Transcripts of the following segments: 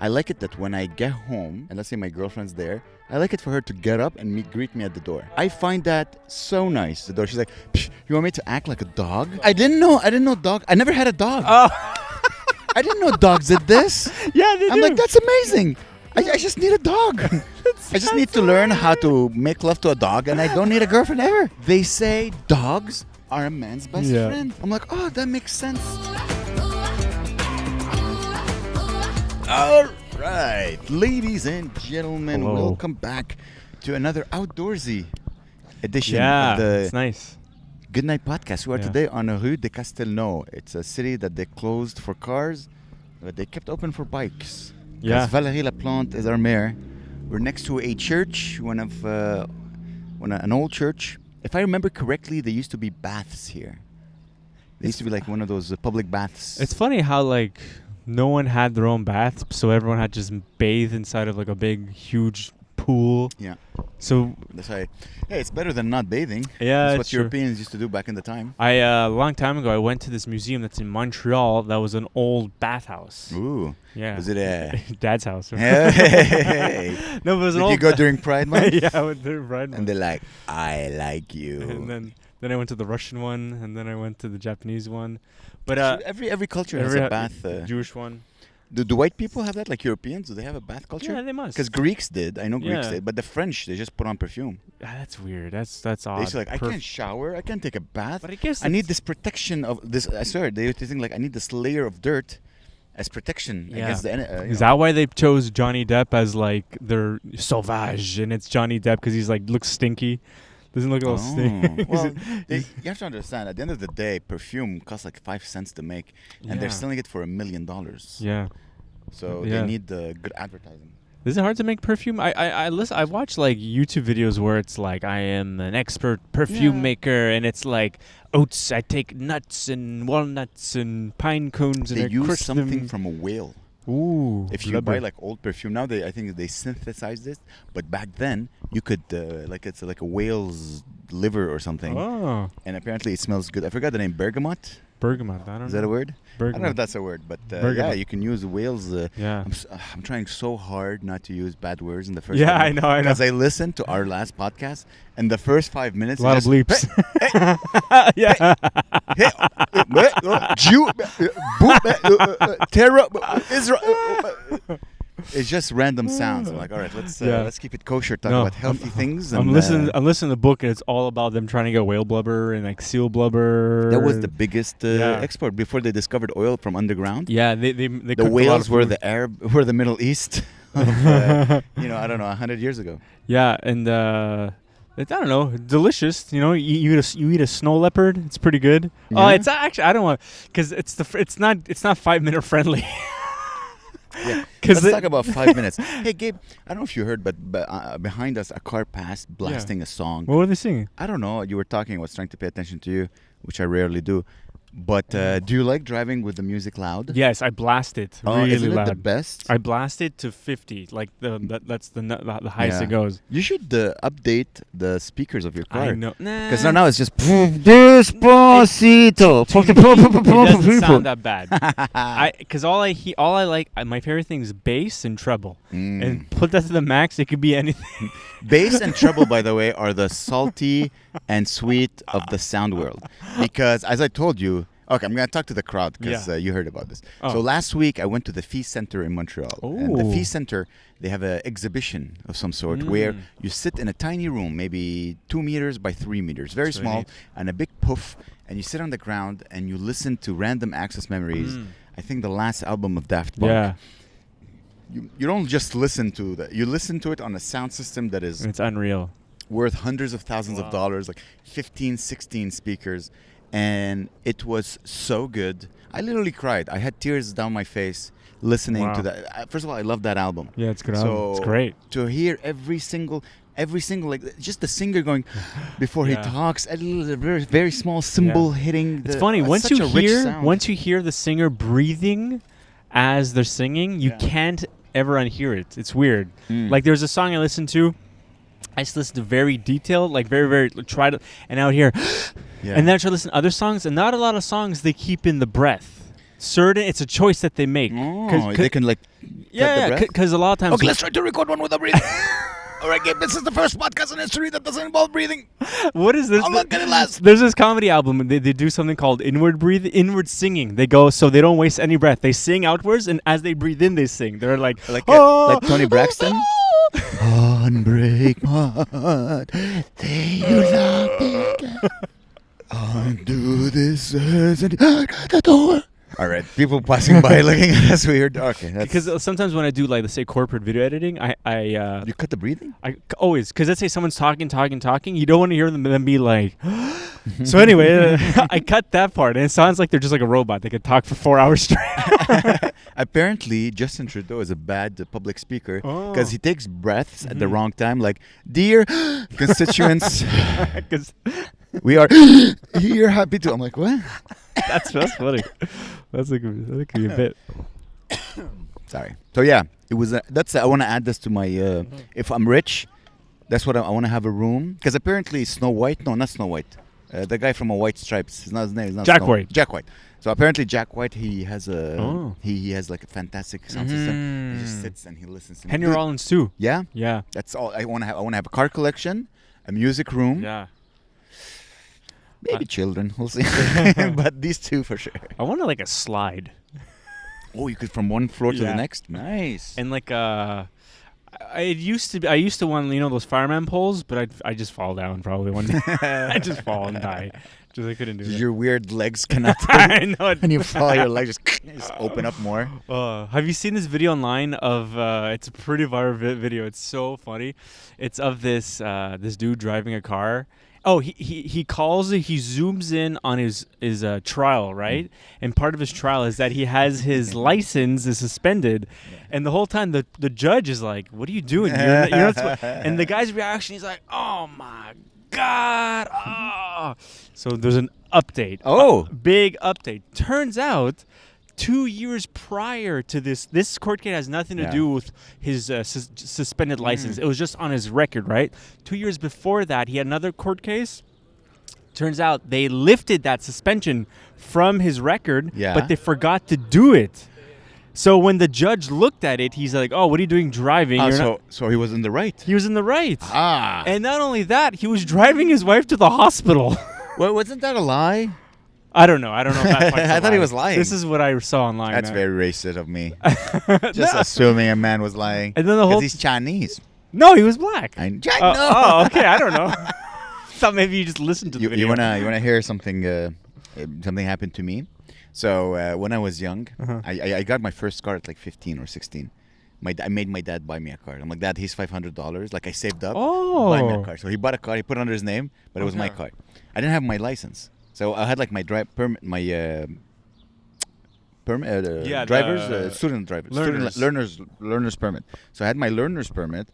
I like it that when I get home, and let's say my girlfriend's there, I like it for her to get up and greet me at the door. I find that so nice. The door, she's like, you want me to act like a dog? I didn't know dog. I never had a dog. Oh. I didn't know dogs did this. Yeah, they do. I'm like, that's amazing. I just need a dog. I just need to learn how to make love to a dog, and I don't need a girlfriend ever. They say dogs are a man's best friend. I'm like, oh, that makes sense. All right, ladies and gentlemen, welcome back to another outdoorsy edition of the it's nice. Good Night Podcast. We are today on Rue de Castelnau. It's a city that they closed for cars, but they kept open for bikes. Yeah. Valérie Laplante is our mayor. We're next to a church, an old church. If I remember correctly, there used to be baths here. There used to be like one of those public baths. It's funny how like no one had their own bath, so everyone had to just bathe inside of like a big, huge pool. Yeah. So that's why. Hey, it's better than not bathing. Yeah, that's what Europeans used to do back in the time. A long time ago, I went to this museum that's in Montreal. That was an old bathhouse. Ooh. Yeah. Was it a Dad's house? Hey. No, it was an Did old. you go during Pride Month? Yeah, I went during Pride Month. And they're like, I like you. And then I went to the Russian one, and then I went to the Japanese one. But every culture has a bath. Jewish one. Do white people have that, like Europeans? Do they have a bath culture? Yeah, they must. Because Greeks did. I know Greeks did. But the French, they just put on perfume. That's weird. That's odd. They used to like, I can't shower. I can't take a bath. But I guess I need this protection of this. I swear, they used to think like, I need this layer of dirt as protection against the Is that why they chose Johnny Depp as like their sauvage, and it's Johnny Depp because he's like looks stinky, doesn't look all stinky. Well, you have to understand. At the end of the day, perfume costs like 5 cents to make, and they're selling it for $1 million. Yeah. So they need good advertising. Is it hard to make perfume? I watch like YouTube videos where it's like I am an expert perfume maker, and it's like oats. I take nuts and walnuts and pine cones, and they I use crush something them. from a whale. Ooh. If you buy like old perfume now, I think they synthesized it. But back then, you could it's like a whale's liver or something. Oh. And apparently, it smells good. I forgot the name. Bergamot. Bergamot. I don't know. Is that a word? Bergamot. I don't know if that's a word, but you can use whales. I'm trying so hard not to use bad words in the first. Yeah, I know. Because I listened to our last podcast, and the first 5 minutes, a lot of bleeps. Jew, terror, Israel. It's just random sounds. I'm like, all right, let's keep it kosher. Talk about healthy things. I'm listening to the book, and it's all about them trying to get whale blubber and like seal blubber. That was the biggest export before they discovered oil from underground. Yeah, they the whales were the Middle East. I don't know, 100 years ago. Yeah, and I don't know, delicious. You eat a snow leopard. It's pretty good. Yeah. Oh, it's actually I don't want because it's not 5-minute friendly. Yeah, let's talk about 5 minutes. Hey, Gabe, I don't know if you heard, but behind us, a car passed blasting a song. What were they singing? I don't know. You were talking. I was trying to pay attention to you, which I rarely do. But do you like driving with the music loud? Yes, I blast it really loud. It the best? I blast it to 50. Like that's the highest it goes. You should update the speakers of your car. I know. Because now it's just Despacito. It doesn't sound that bad. Because my favorite thing is bass and treble. And put that to the max, it could be anything. Bass and treble, by the way, are the salty and sweet of the sound world. Because as I told you, okay, I'm going to talk to the crowd because you heard about this. Oh. So last week, I went to the Fee Center in Montreal. Ooh. And the Fee Center, they have an exhibition of some sort where you sit in a tiny room, maybe 2 meters by 3 meters, very small, and a big poof, and you sit on the ground and you listen to Random Access Memories. I think the last album of Daft Punk. Yeah. You don't just listen to that. You listen to it on a sound system that is... It's unreal. Worth hundreds of thousands of dollars, like 15, 16 speakers. And it was so good. I literally cried. I had tears down my face listening to that. First of all, I love that album. Yeah, it's good album. It's great. To hear every single, like just the singer going before he talks, a very, very small cymbal hitting. It's funny once you hear the singer breathing as they're singing, you can't ever unhear it. It's weird. Like there's a song I listened to. I just listened to very detailed, like very, very try to, and I would hear, and then I try to listen to other songs, and not a lot of songs they keep in the breath. certain. It's a choice that they make. Oh, they can like. Yeah, because a lot of times. Okay, let's try to record one without breathing. All right, Gabe, this is the first podcast in history that doesn't involve breathing. What is this? How long can it last? There's this comedy album. They do something called inward singing. They go so they don't waste any breath. They sing outwards, and as they breathe in, they sing. They're like like Tony Braxton. Unbreak my heart, say you love me. Undo this the door. All right, people passing by looking at us weird. Okay, because sometimes when I do like let's say corporate video editing, I you cut the breathing. I always because let's say someone's talking, you don't want to hear them then be like. So anyway, I cut that part, and it sounds like they're just like a robot. They could talk for 4 hours straight. Apparently, Justin Trudeau is a bad public speaker because he takes breaths at the wrong time. Like, dear constituents, we are here happy to. I'm like, what? That's funny. That could be a bit. Sorry. So yeah, it was. I want to add this to my. If I'm rich, that's what I want to have a room. Because apparently Snow White. No, not Snow White. The guy from a White Stripes. His name is not Jack Snow White. Jack White. So apparently Jack White, he has a he has like a fantastic sound system. He just sits and he listens to Henry Rollins too. Yeah. Yeah. That's all I want to have. I want to have a car collection, a music room. Yeah. Maybe children, we'll see. But these two for sure. I want like a slide. Oh, you could from one floor to the next. Nice. And like I used to want those fireman poles, but I just fall down probably one day. I just fall and die. Just I couldn't do that. Your weird legs cannot. I know. And you fall, your legs just open up more. Have you seen this video online of? It's a pretty viral video. It's so funny. It's of this dude driving a car. Oh, he calls it. He zooms in on his trial, right? And part of his trial is that he has his license is suspended, and the whole time the judge is like, "What are you doing?" You're not and the guy's reaction, he's like, "Oh my God!" Oh. So there's an update. Big update. Turns out. 2 years prior to this court case has nothing to do with his suspended license. It was just on his record, right? 2 years before that, he had another court case. Turns out they lifted that suspension from his record, but they forgot to do it. So when the judge looked at it, he's like, "Oh, what are you doing driving?" So he was in the right. He was in the right. And not only that, he was driving his wife to the hospital. Well, wasn't that a lie? I don't know if that part's I thought he was lying. This is what I saw online. That's very racist of me. Just assuming a man was lying. And then because he's Chinese. No, he was black. No. Oh, okay. I don't know. Thought maybe you just listened to the video. You wanna hear something? Something happened to me. So when I was young, I got my first car at like 15 or 16. I made my dad buy me a car. I'm like, "Dad, he's $500. Like I saved up. Buy me a car." So he bought a car. He put it under his name, but it was my car. I didn't have my license. So I had like my permit, my learner's permit. So I had my learner's permit,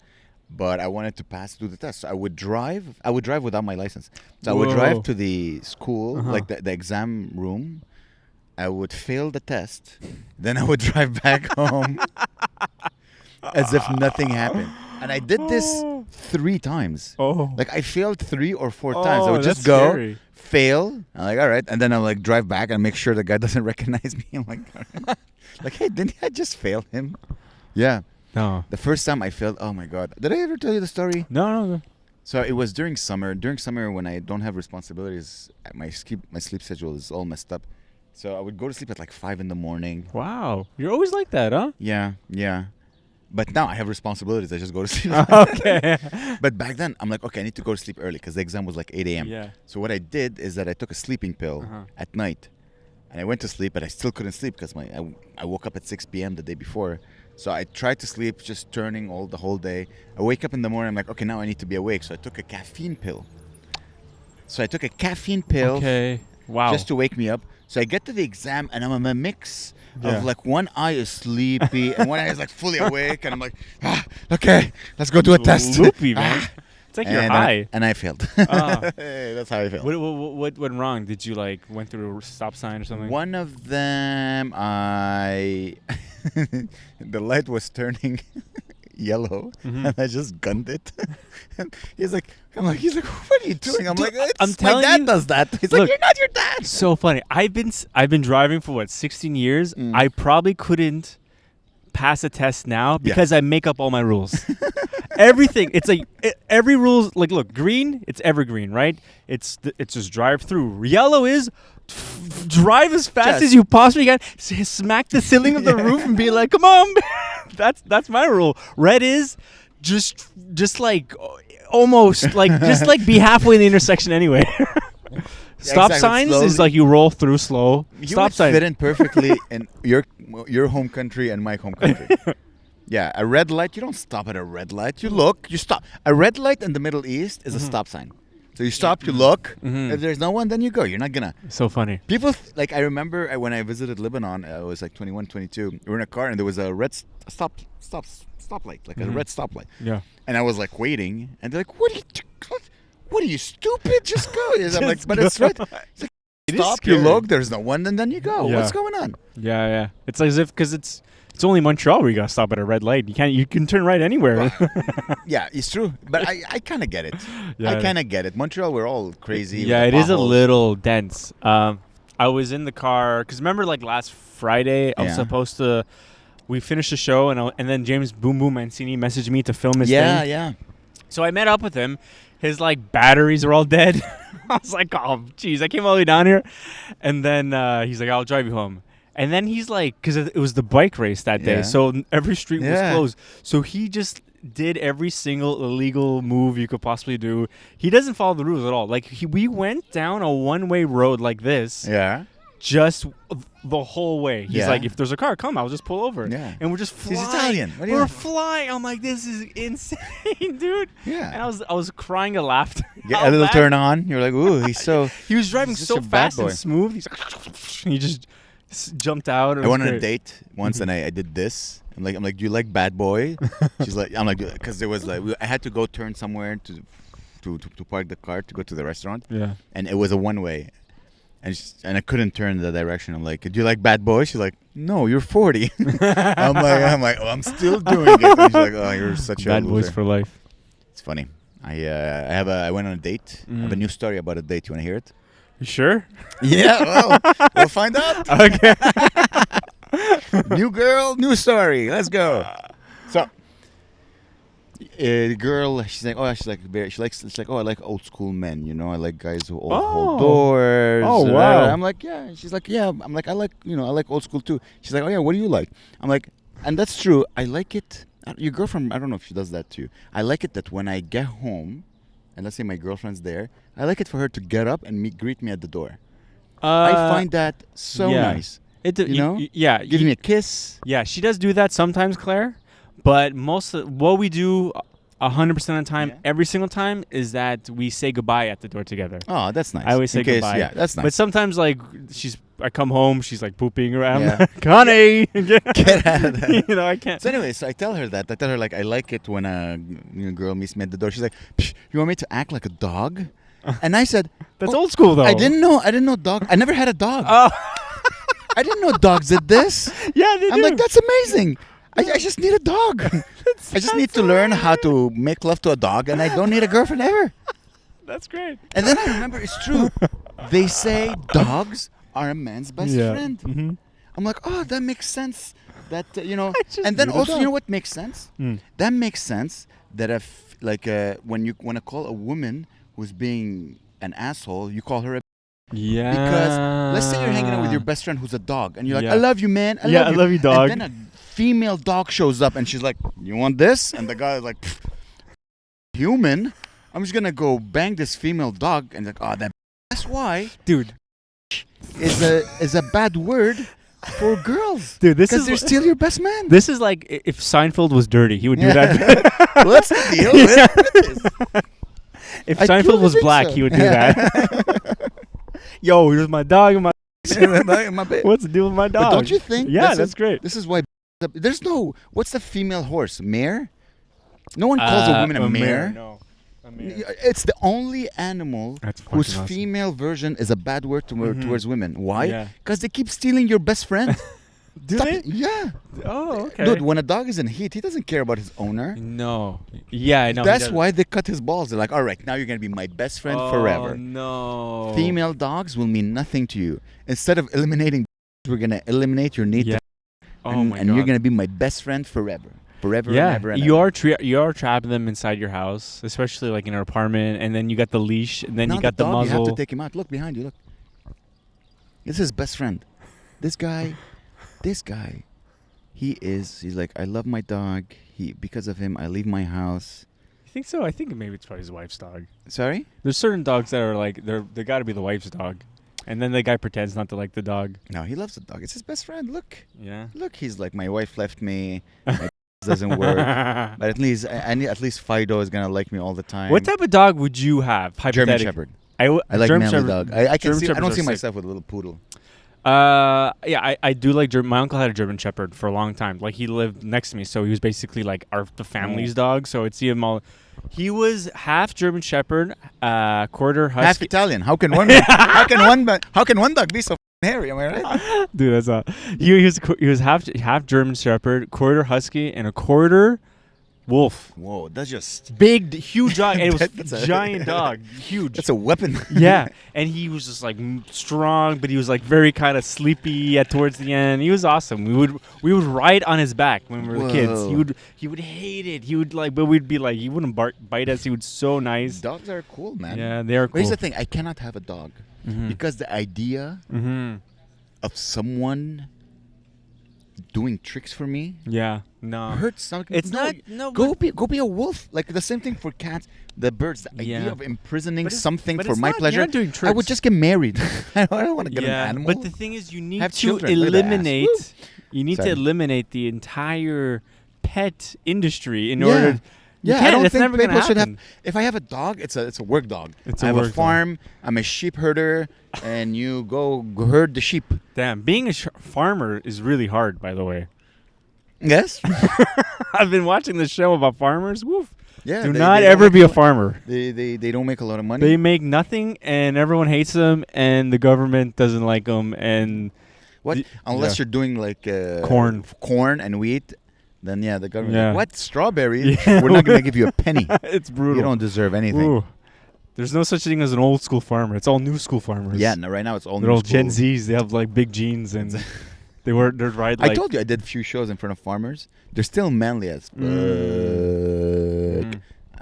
but I wanted to pass through the test. So I would drive without my license. So I would drive to the school, like the exam room. I would fail the test, then I would drive back home as if nothing happened. And I did this 3 times. Like I failed 3 or 4 times. I would just go. Scary. Fail. I'm like, all right. And then I'll like drive back and make sure the guy doesn't recognize me. I'm like, hey, didn't I just fail him? Yeah. No. The first time I failed, oh my God. Did I ever tell you the story? No. So it was during summer. During summer when I don't have responsibilities, my sleep schedule is all messed up. So I would go to sleep at like 5 in the morning. Wow. You're always like that, huh? Yeah. But now I have responsibilities. I just go to sleep. Okay. But back then, I'm like, okay, I need to go to sleep early because the exam was like 8 a.m. Yeah. So what I did is that I took a sleeping pill at night. And I went to sleep, but I still couldn't sleep because I woke up at 6 p.m. the day before. So I tried to sleep, just turning the whole day. I wake up in the morning, I'm like, okay, now I need to be awake. So I took a caffeine pill. Okay. Wow. Just to wake me up. So I get to the exam and I'm in a mix of like one eye is sleepy and one eye is like fully awake. And I'm like, okay, let's go do a test. Loopy, man. It's like you're high. And I failed. That's how I failed. What went wrong? Did you like went through a stop sign or something? One of them, the light was turning yellow, and I just gunned it. And he's like, what are you doing? I'm like, I'm telling my dad you, does that. He's look, like, you're not your dad. So funny. I've been driving for 16 years. I probably couldn't pass a test now because I make up all my rules. Everything. It's like every rule. Like, look, green. It's evergreen, right? It's just drive through. Yellow is drive as fast as you possibly can. Smack the ceiling of the roof and be like, come on. That's my rule. Red is just like almost like just like be halfway in the intersection anyway. Stop signs slowly. Is like you roll through slow. Stop signs fit in perfectly in your home country and my home country. Yeah, a red light, you don't stop at a red light. You look, you stop. A red light in the Middle East is a stop sign. So you stop, you look. If there's no one, then you go. You're not gonna. So funny. People like I remember when I visited Lebanon. I was like 21, 22. We were in a car and there was a red stoplight, like a red stoplight. Yeah. And I was like waiting, and they're like, What are you stupid? Just go. I'm like, but it's right. It's like, stop, you look, there's no one, and then you go. Yeah. What's going on? Yeah. It's like as if because it's only Montreal where you gotta stop at a red light. You can turn right anywhere. Yeah, it's true. But I kind of get it. Yeah. I kind of get it. Montreal, we're all crazy. Yeah, it is a little dense. I was in the car because remember, like last Friday, I was supposed to. We finished the show and then James Boom Boom Mancini messaged me to film his thing. Yeah. So I met up with him. His like batteries are all dead. I was like, oh, geez, I came all the way down here. And then he's like, I'll drive you home. And then he's like, because it was the bike race that day, so every street was closed. So he just did every single illegal move you could possibly do. He doesn't follow the rules at all. Like we went down a one-way road like this. Yeah. Just the whole way. He's like, if there's a car, come, I'll just pull over. Yeah. And we're just flying. He's Italian. We're flying. I'm like, this is insane, dude. Yeah. And I was crying at laughter. Get a little turn on. You're like, ooh, he's so. He was driving so fast and smooth. He's like, he just jumped out. I went on a date once and I did this. I'm like, do you like Bad Boy? She's like, I'm like, because there was like, I had to go turn somewhere to park the car to go to the restaurant. Yeah. And it was a one way. And I couldn't turn in the direction. I'm like, do you like Bad Boy? She's like, no, you're 40. I'm like, oh, I'm still doing it. And she's like, oh, you're such Bad a loser. Boys for life. It's funny. I went on a date. I have a new story about a date. You want to hear it? You sure? Yeah, well, we'll find out. Okay. New girl, new story. Let's go. So, the girl, she's like, I like old school men, you know. I like guys who hold doors. Oh, wow. I'm like, yeah. She's like, yeah. I'm like, I like old school too. She's like, oh yeah, what do you like? I'm like, and that's true. I like it. Your girlfriend, I don't know if she does that too. I like it that when I get home, and let's say my girlfriend's there, I like it for her to get up and greet me at the door. I find that so nice. You know? Give me a kiss. Yeah, she does do that sometimes, Claire. But what we do 100% of the time, every single time, is that we say goodbye at the door together. Oh, that's nice. I always say goodbye. Yeah, that's nice. But sometimes, like, I come home, she's like pooping around. Yeah. Honey, get out of there. You know, I can't. So anyway, I tell her that. I tell her, like, I like it when a girl meets me at the door. She's like, you want me to act like a dog? And I said, that's old school, though. I didn't know dog. I never had a dog. Oh. I didn't know dogs did this. Yeah, they do. I'm like, that's amazing. I just need a dog. I just need to learn how to make love to a dog, and I don't need a girlfriend ever. That's great. And then I remember, it's true. They say dogs are a man's best friend. Mm-hmm. I'm like, oh, that makes sense. That, and then also, you know what makes sense? That makes sense that if, like, when you want to call a woman who's being an asshole, you call her a. Yeah. Because let's say you're hanging out with your best friend who's a dog, and you're like, I love you, man. I love you, dog. And then a female dog shows up, and she's like, you want this? And the guy is like, human? I'm just gonna go bang this female dog, and like, oh, that's why, dude, is a bad word for girls, dude. Because they're still your best man. This is like if Seinfeld was dirty, he would do that. What's the deal with this? If Seinfeld was black, he would do that. Yo, here's my dog and my. What's the deal with my dog? But don't you think? Yeah, that's great. This is why there's no. What's the female horse? Mare? No one calls a woman a mare. No. It's the only animal whose female version is a bad word towards women. Why? Because they keep stealing your best friend. Do they? Yeah. Oh, okay. Dude, when a dog is in heat, he doesn't care about his owner. No. Yeah, I know. That's why they cut his balls. They're like, all right, now you're going to be my best friend forever. Oh, no. Female dogs will mean nothing to you. Instead of eliminating, we're going to eliminate your need to and you're going to be my best friend forever. Forever and ever and you ever. you are trapping them inside your house, especially like in an apartment, and then you got the leash, and then now you got the dog, muzzle. You have to take him out. Look behind you. Look. This is his best friend. This guy, he's like, I love my dog. Because of him, I leave my house. You think so? I think maybe it's probably his wife's dog. Sorry? There's certain dogs that are like, they got to be the wife's dog. And then the guy pretends not to like the dog. No, he loves the dog. It's his best friend. Look. Yeah. Look, he's like, my wife left me. My doesn't work. But at least Fido is going to like me all the time. What type of dog would you have? German Shepherd. I like manly dog. I don't see myself with a little poodle. I do like German. My uncle had a German Shepherd for a long time. Like, he lived next to me, so he was basically like the family's dog. So I'd see him all. He was half German Shepherd, quarter husky. Half Italian. How can one dog be so hairy? Am I right? Dude, that's he was half German Shepherd, quarter husky, and a quarter wolf. Whoa, that's just big, huge dog. And it was a giant dog, huge. That's a weapon. Yeah, and he was just like strong, but he was like very kind of sleepy towards the end. He was awesome. We would ride on his back when we were kids. He would hate it. He would like, but we'd be like, he wouldn't bite us. He was so nice. Dogs are cool, man. Yeah, they are cool. But here's the thing: I cannot have a dog because the idea of someone doing tricks for me, hurts something. It's not. Go be a wolf. Like the same thing for cats, the birds. The idea of imprisoning something for my pleasure. You're not doing tricks. I would just get married. I don't want to get an animal. But the thing is, you need have to children. eliminate. You need to eliminate the entire pet industry in order. Yeah, I don't think people should have. If I have a dog, it's a work dog. I have a farm. I'm a sheep herder, and you go herd the sheep. Damn, being a farmer is really hard, by the way. Yes. I've been watching the show about farmers. Woof. Yeah. Do not ever be a farmer. They don't make a lot of money. They make nothing, and everyone hates them, and the government doesn't like them, and unless you're doing like corn and wheat. Then the government. Like, what strawberry? We're not gonna give you a penny. It's brutal. You don't deserve anything. Ooh. There's no such thing as an old school farmer. It's all new school farmers. Yeah, no, right now it's all They're new all school. Gen Zs. They have like big jeans and they're right. Like I told you I did a few shows in front of farmers. They're still manly as fuck.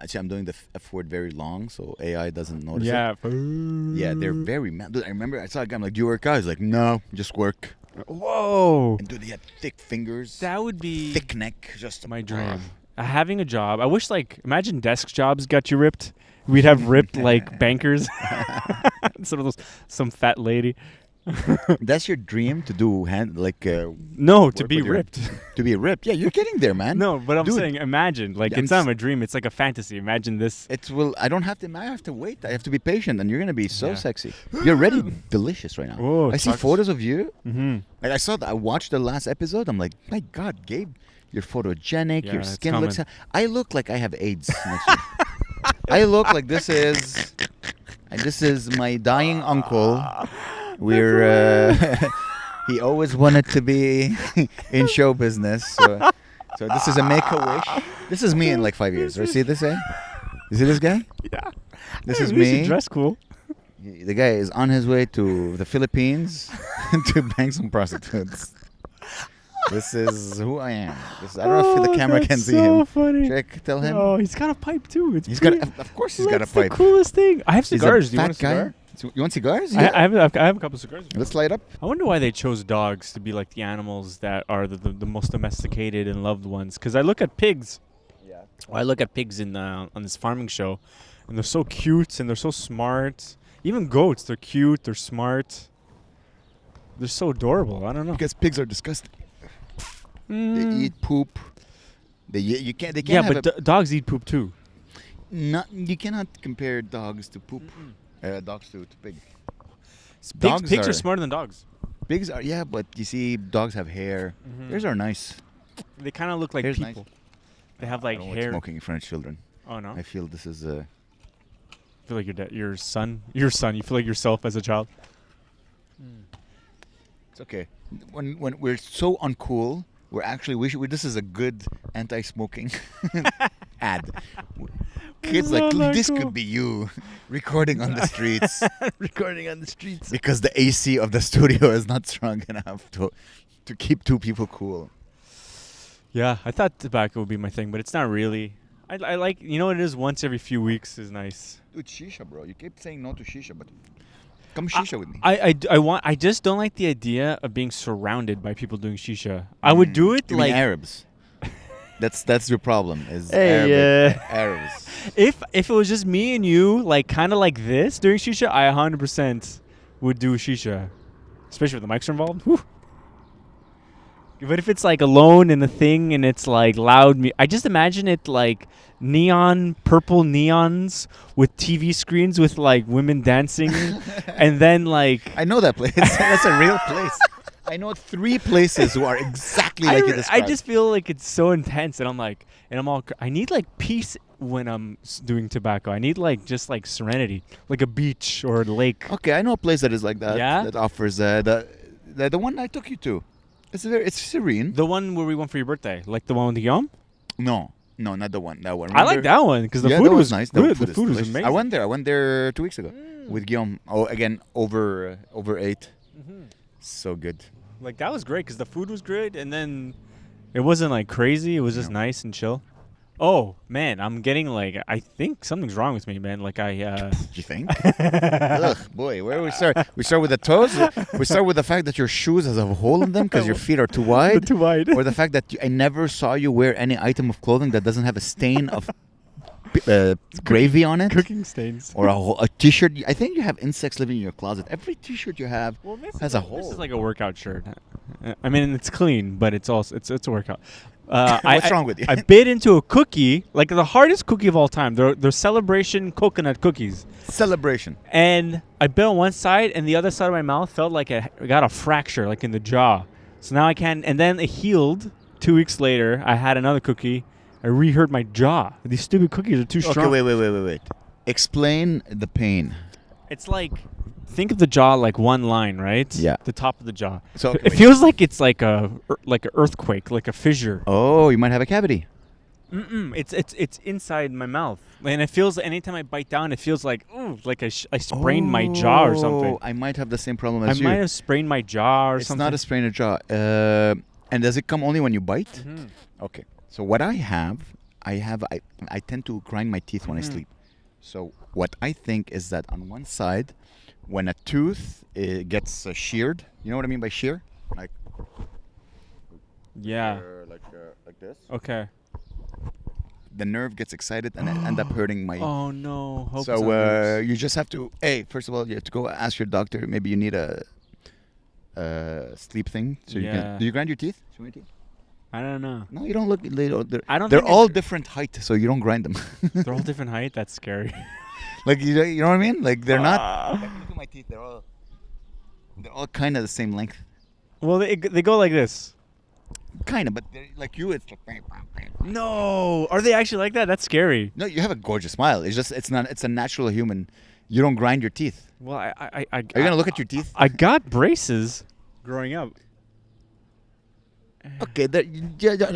Actually, I'm doing the F word very long, so AI doesn't notice it. Yeah, they're very manly. I remember I saw a guy. I'm like, "Do you work out?" He's like, "No, just work." Whoa! And dude, he had thick fingers. That would be thick neck. Just my dream. Having a job. I wish, like, imagine desk jobs got you ripped. We'd have ripped like bankers. Some fat lady. That's your dream to do no, to be ripped. To be ripped. Yeah, you're getting there, man. No, but I'm saying, imagine. Like, it's not my dream. It's like a fantasy. Imagine this. I don't have to. I have to wait. I have to be patient, and you're gonna be so sexy. You're already delicious right now. Oh, I see photos of you. Mm-hmm. Like I watched the last episode. I'm like, my God, Gabe, you're photogenic. Your skin looks. I look like I have AIDS next year. I look like this is my dying uncle. He always wanted to be in show business. So this is a make-a-wish. This is me in like 5 years. Right? See this guy? You see this guy? Yeah. This is me. Dress cool. The guy is on his way to the Philippines to bang some prostitutes. This is who I am. I don't know if the camera can see him. Funny. Check, tell him. Oh, he's got a pipe too. Of course he's got a pipe. That's the coolest thing. I have cigars. Do you want a cigar? You want cigars? Yeah. I have a couple of cigars. Let's light up. I wonder why they chose dogs to be like the animals that are the most domesticated and loved ones. Because I look at pigs. Yeah. I look at pigs on this farming show, and they're so cute and they're so smart. Even goats, they're cute, they're smart. They're so adorable. I don't know. Because pigs are disgusting. They eat poop. They can't. Yeah, but dogs eat poop too. You cannot compare dogs to poop. Dogs to pig. Pigs are smarter than dogs. Pigs are, but you see, dogs have hair. Theirs are nice. They kind of look like people. Nice. They have like hair. Like smoking in front of children. Oh no. I feel this is. I feel like your son. You feel like yourself as a child. It's okay. When we're so uncool, we're actually this is a good anti-smoking ad. Kids like this could be you recording on the streets. Recording on the streets because the AC of the studio is not strong enough to keep two people cool. Yeah, I thought tobacco would be my thing, but it's not really. I like, what it is, once every few weeks is nice. Dude, shisha, bro. You keep saying no to shisha, but come shisha with me. I just don't like the idea of being surrounded by people doing shisha. I would do it you like mean Arabs. That's your problem. Is Arabs. If it was just me and you, like kind of like this doing shisha, I 100% would do shisha, especially with the mics are involved. Whew. But if it's like alone in the thing and it's like loud, I just imagine it like purple neons with TV screens with like women dancing, and then like I know that place. That's a real place. I know 3 places who are exactly like you described. I just feel like it's so intense, and I need like peace when I'm doing tobacco. I need like just like serenity, like a beach or a lake. Okay, I know a place that is like that. Yeah? That offers the one I took you to. It's serene. The one where we went for your birthday, like the one with the yum? No, not the one. That one. Remember? I like that one because the food was nice. The food was amazing. I went there 2 weeks ago with Guillaume. Oh, again over 8. Mm-hmm. So good. Like that was great because the food was good, and then it wasn't like crazy. It was just nice and chill. Oh man, I'm getting like, I think something's wrong with me, man. Like You think? Ugh, boy, where do we start? We start with the toes. We start with the fact that your shoes have a hole in them because your feet are too wide. Too wide. Or the fact that I never saw you wear any item of clothing that doesn't have a stain of gravy on it. Cooking stains. Or a t-shirt. I think you have insects living in your closet. Every t-shirt you have has a hole. This is like a workout shirt. I mean, it's clean, but it's also it's a workout. What's wrong with you? I bit into a cookie, like the hardest cookie of all time. They're Celebration coconut cookies. Celebration. And I bit on one side, and the other side of my mouth felt like it got a fracture, like in the jaw. So now I can't. And then it healed. 2 weeks later, I had another cookie. I re-hurt my jaw. These stupid cookies are too strong. Okay, wait. Explain the pain. It's like, think of the jaw like one line, right? Yeah. The top of the jaw. So it feels like it's like a earthquake, like a fissure. Oh, you might have a cavity. It's inside my mouth, and it feels, anytime I bite down, it feels like I sprained my jaw or something. I might have the same problem as you. I might have sprained my jaw or something. It's not a sprained of jaw. And does it come only when you bite? Mm-hmm. Okay. So what I tend to grind my teeth when I sleep. So what I think is that on one side, when a tooth gets sheared, you know what I mean by shear? Like. Yeah. Like this. Okay. The nerve gets excited and I end up hurting my. Oh no! Hope so you just have to. Hey, first of all, you have to go ask your doctor. Maybe you need a sleep thing. So you can. Do you grind your teeth? Show me your teeth. I don't know. No, you don't look. They're all different height, so you don't grind them. They're all different height. That's scary. Like you know what I mean? Like they're not. Look at my teeth. They're all kind of the same length. Well, they go like this. Kind of, but like you, it's like. No, are they actually like that? That's scary. No, you have a gorgeous smile. It's not. It's a natural human. You don't grind your teeth. Well, Are you gonna look at your teeth? I got braces growing up. Okay,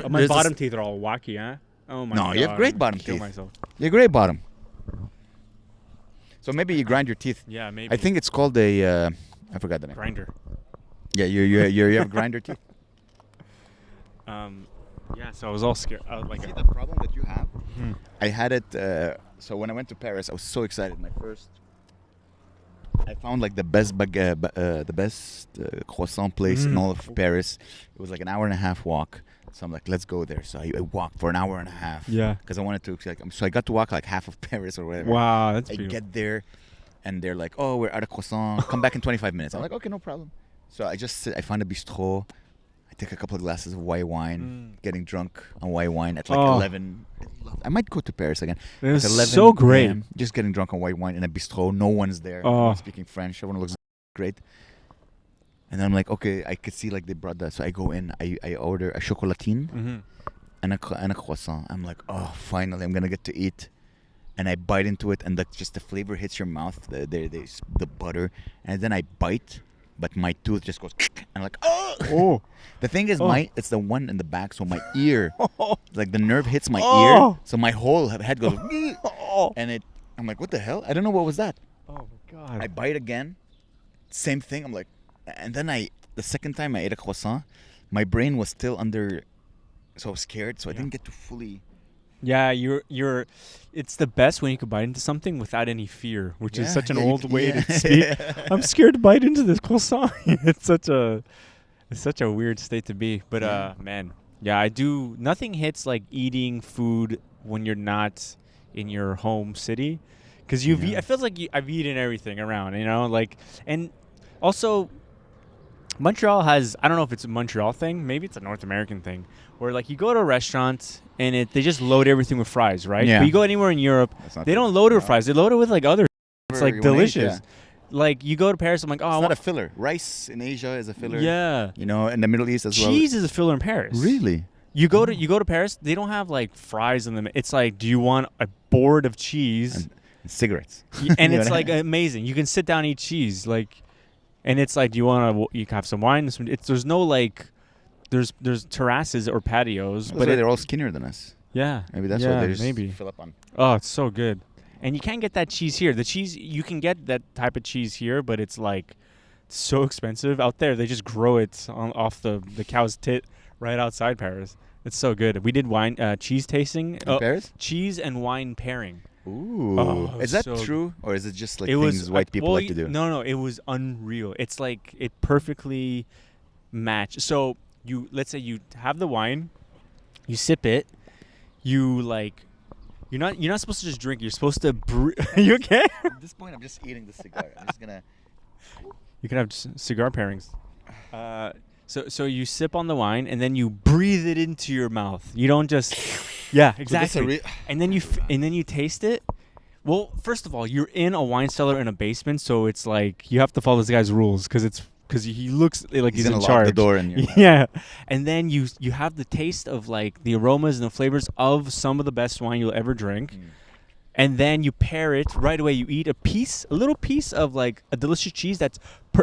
my bottom teeth are all wacky, huh? Oh my god. No, you have great bottom teeth. Myself. You have great bottom. So maybe you grind your teeth. Yeah, maybe. I think it's called I forgot the name. Grinder. Yeah, you have grinder teeth. Yeah, so I was all scared. See the problem that you have? I had it. So when I went to Paris, I was so excited. I found like the best croissant place in all of Paris. It was like an hour and a half walk. So I'm like, let's go there. So I walked for an hour and a half. Yeah. Because I wanted to. So I got to walk like half of Paris or whatever. Wow, that's I beautiful. get there, and they're like, "Oh, we're out of croissant. Come back in 25 minutes." I'm like, "Okay, no problem." So I find a bistro. I take a couple of glasses of white wine, getting drunk on white wine at like 11. I might go to Paris again. It was 11 so great. PM, just getting drunk on white wine in a bistro. No one's there. Oh. No one's speaking French. Everyone looks great. And then I'm like, okay, I could see like they brought that. So I go in. I order a chocolatine and a croissant. I'm like, oh, finally, I'm gonna get to eat. And I bite into it, and just the flavor hits your mouth. The butter, and then I bite. but my tooth just goes. And I'm like, oh. Oh. The thing is, it's the one in the back, so my ear, like the nerve hits my Oh. ear, so my whole head goes, and I'm like, what the hell? I don't know what was that. Oh my God. I bite again, same thing. I'm like, and then the second time I ate a croissant, my brain was still under, so I was scared, so I didn't get to fully. Yeah, you're. It's the best when you can bite into something without any fear, which is such an old way to speak. I'm scared to bite into this croissant. It's such a weird state to be. But man, yeah, I do. Nothing hits like eating food when you're not in your home city, because it feels like I've eaten everything around, like, and also Montreal has, I don't know if it's a Montreal thing, maybe it's a North American thing, where like you go to a restaurant and they just load everything with fries, right? Yeah. But you go anywhere in Europe, they don't load it with fries, they load it with like other. It's like delicious. Like you go to Paris, I'm like, oh, it's not a filler. Rice in Asia is a filler. Yeah. In the Middle East as well. Cheese is a filler in Paris. Really? You go to Paris, they don't have like fries in them. It's like, do you want a board of cheese and cigarettes? And it's like amazing. You can sit down and eat cheese, like, and it's like, do you want to? You can have some wine. There's no like, there's terraces or patios, but they're all skinnier than us. Yeah, maybe that's what they just maybe fill up on. Oh, it's so good, and you can't get that cheese here. The cheese you can get that type of cheese here, but it's like so expensive out there. They just grow it off the cow's tit right outside Paris. It's so good. We did wine cheese tasting in Paris. Cheese and wine pairing. Ooh, is that true, or is it just like things white people like to do? No, it was unreal. It's like it perfectly matched. So let's say you have the wine, you sip it, you're not supposed to just drink. You're supposed to you okay? At this point, I'm just eating the cigar. I'm just gonna. You can have cigar pairings. So you sip on the wine and then you breathe it into your mouth. You don't just, yeah, exactly. And then you taste it. Well, first of all, you're in a wine cellar in a basement, so it's like you have to follow this guy's rules because he looks like he's in charge. Lock the door in your yeah, and then you have the taste of like the aromas and the flavors of some of the best wine you'll ever drink. And then you pair it right away. You eat a little piece of like a delicious cheese that's,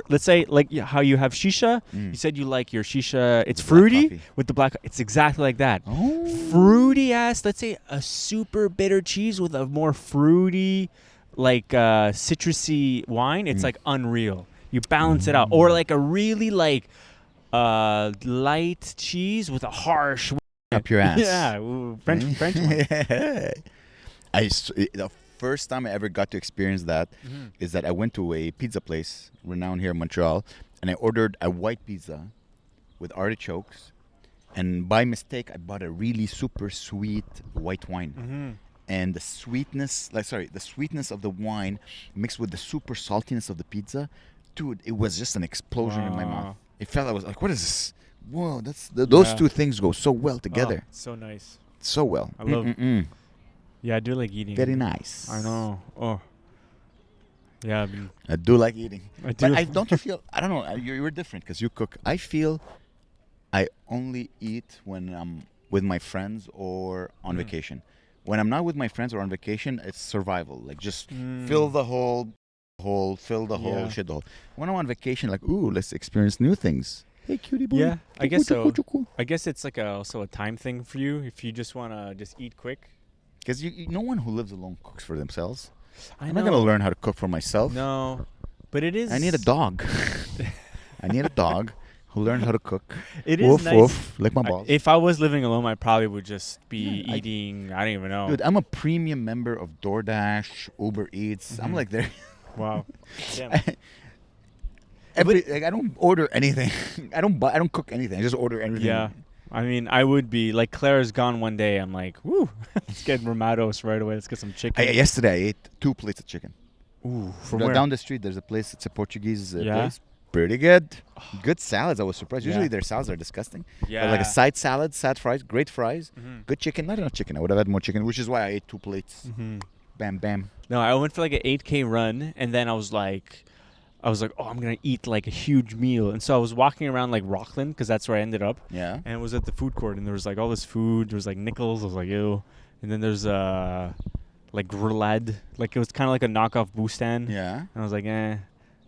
let's say, like how you have shisha. You said you like your shisha. It's fruity with the black. It's exactly like that. Oh. Fruity ass. Let's say a super bitter cheese with a more fruity, like citrusy wine. It's like unreal. You balance it out, or like a really like light cheese with a harsh. Up your ass. Yeah, French wine. The first time I ever got to experience that is that I went to a pizza place renowned here in Montreal, and I ordered a white pizza with artichokes, and by mistake I bought a really super sweet white wine. And the sweetness of the wine mixed with the super saltiness of the pizza, dude, it was just an explosion in my mouth. It felt, I was like, what is this? Whoa, those two things go so well together. So nice. So well. I love Yeah, I do like eating. Very nice. I know. Oh. Yeah, I do like eating. I do. But don't you feel, I don't know, you're different because you cook. I feel I only eat when I'm with my friends or on vacation. When I'm not with my friends or on vacation, it's survival. Like just fill the hole, fill the hole, shit the hole. When I'm on vacation, like, ooh, let's experience new things. Hey, cutie boy. Yeah, I guess so. I guess it's like also a time thing for you if you just want to just eat quick. Because no one who lives alone cooks for themselves. I'm know. not going to learn how to cook for myself. No, but it is. I need a dog. I need a dog who learns how to cook. It is nice. Woof, lick my balls. If I was living alone, I probably would just be eating. I don't even know. Dude, I'm a premium member of DoorDash, Uber Eats. I'm like there. Wow. Damn. I don't order anything. I don't cook anything. I just order everything. Yeah. I mean, I would be like Claire's gone one day. I'm like, woo, let's get Ramados right away. Let's get some chicken. Yesterday, I ate 2 plates of chicken. Ooh, from where? Down the street, there's a place. It's a Portuguese place. Pretty good. Good salads. I was surprised. Usually their salads are disgusting. Yeah. But like a side salad, sad fries, great fries, good chicken. Not enough chicken. I would have had more chicken, which is why I ate 2 plates. Bam, bam. No, I went for like an 8K run, and then I was like, oh, I'm going to eat like a huge meal. And so I was walking around like Rockland because that's where I ended up. Yeah. And it was at the food court, and there was like all this food. There was like Nichols. I was like, ew. And then there's like Grillade. Like it was kind of like a knockoff Boustan. Yeah. And I was like, eh.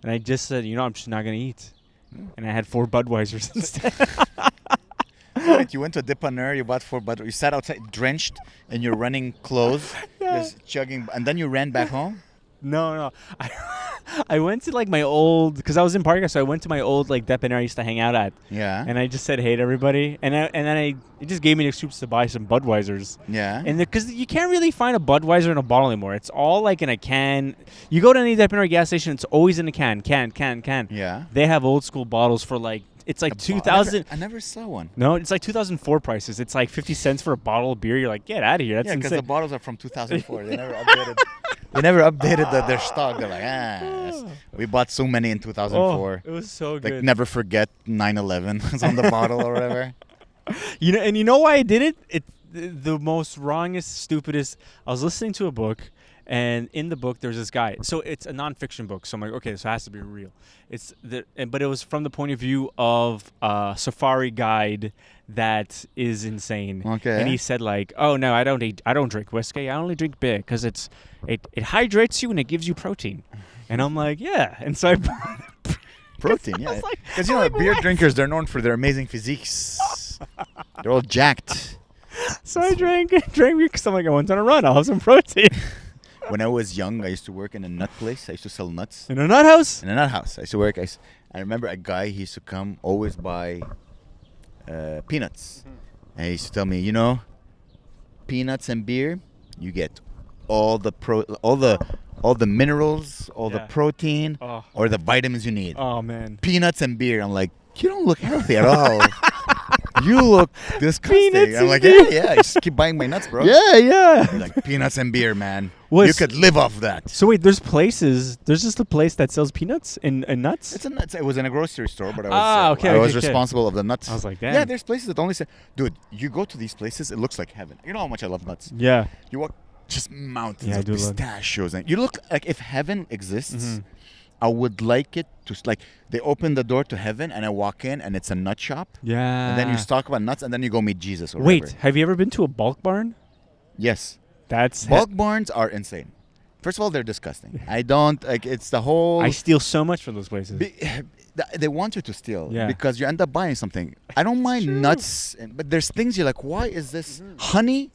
And I just said, I'm just not going to eat. and I had 4 Budweisers instead. Wait, you went to a dépanneur, you bought 4 Bud. You sat outside drenched in your running clothes, just chugging, and then you ran back home? No. I went to like my old, because I was in Parker, so I went to my old like dépanneur I used to hang out at. Yeah. And I just said hey to everybody, and then it just gave me an excuse to buy some Budweisers. Yeah. And because you can't really find a Budweiser in a bottle anymore, it's all like in a can. You go to any dépanneur gas station, it's always in a can. Yeah. They have old school bottles for like. It's like 2000. I never saw one. No, it's like 2004 prices. It's like 50 cents for a bottle of beer. You're like, get out of here. That's because insane. the bottles are from 2004. They never updated. They never updated their stock. They're like, yes. We bought so many in 2004. Oh, it was so good. Like, never forget 9/11 was on the bottle or whatever. You know why I did it? The most wrongest, stupidest. I was listening to a book, and in the book there's this guy. So it's a nonfiction book. So I'm like, okay, so it has to be real. But it was from the point of view of a safari guide that is insane. Okay. And he said like, oh no, I don't drink whiskey. I only drink beer because it hydrates you and it gives you protein. And I'm like, yeah. And so I bought protein, yeah. Because beer drinkers, they're known for their amazing physiques. They're all jacked. So I drank because I'm like, I went on a run. I'll have some protein. When I was young, I used to work in a nut place. I used to sell nuts. In a nut house? In a nut house. I used to work. I remember a guy, he used to come, always buy peanuts. And he used to tell me, peanuts and beer, you get all the minerals, all the protein, or the vitamins you need. Oh, man. Peanuts and beer. I'm like, you don't look healthy at all. You look disgusting. Peanuts I'm like, and yeah, just keep buying my nuts, bro. Yeah. You're like, peanuts and beer, man. You could live off that. So wait, there's just a place that sells peanuts and nuts? It was in a grocery store, but I was responsible of the nuts. I was like, damn. Yeah, there's places that only say, dude, you go to these places, it looks like heaven. You know how much I love nuts. Yeah. You walk just mountains of pistachios. And you look like if heaven exists, I would like it to, like, they open the door to heaven and I walk in and it's a nut shop. Yeah. And then you talk about nuts and then you go meet Jesus or Wait, whatever. have you ever been to a bulk barn? Yes. Bulk barns are insane. First of all, they're disgusting. I don't, like, it's the whole... I steal so much from those places. They want you to steal because you end up buying something. I don't mind nuts, but there's things you're like, why is this honey?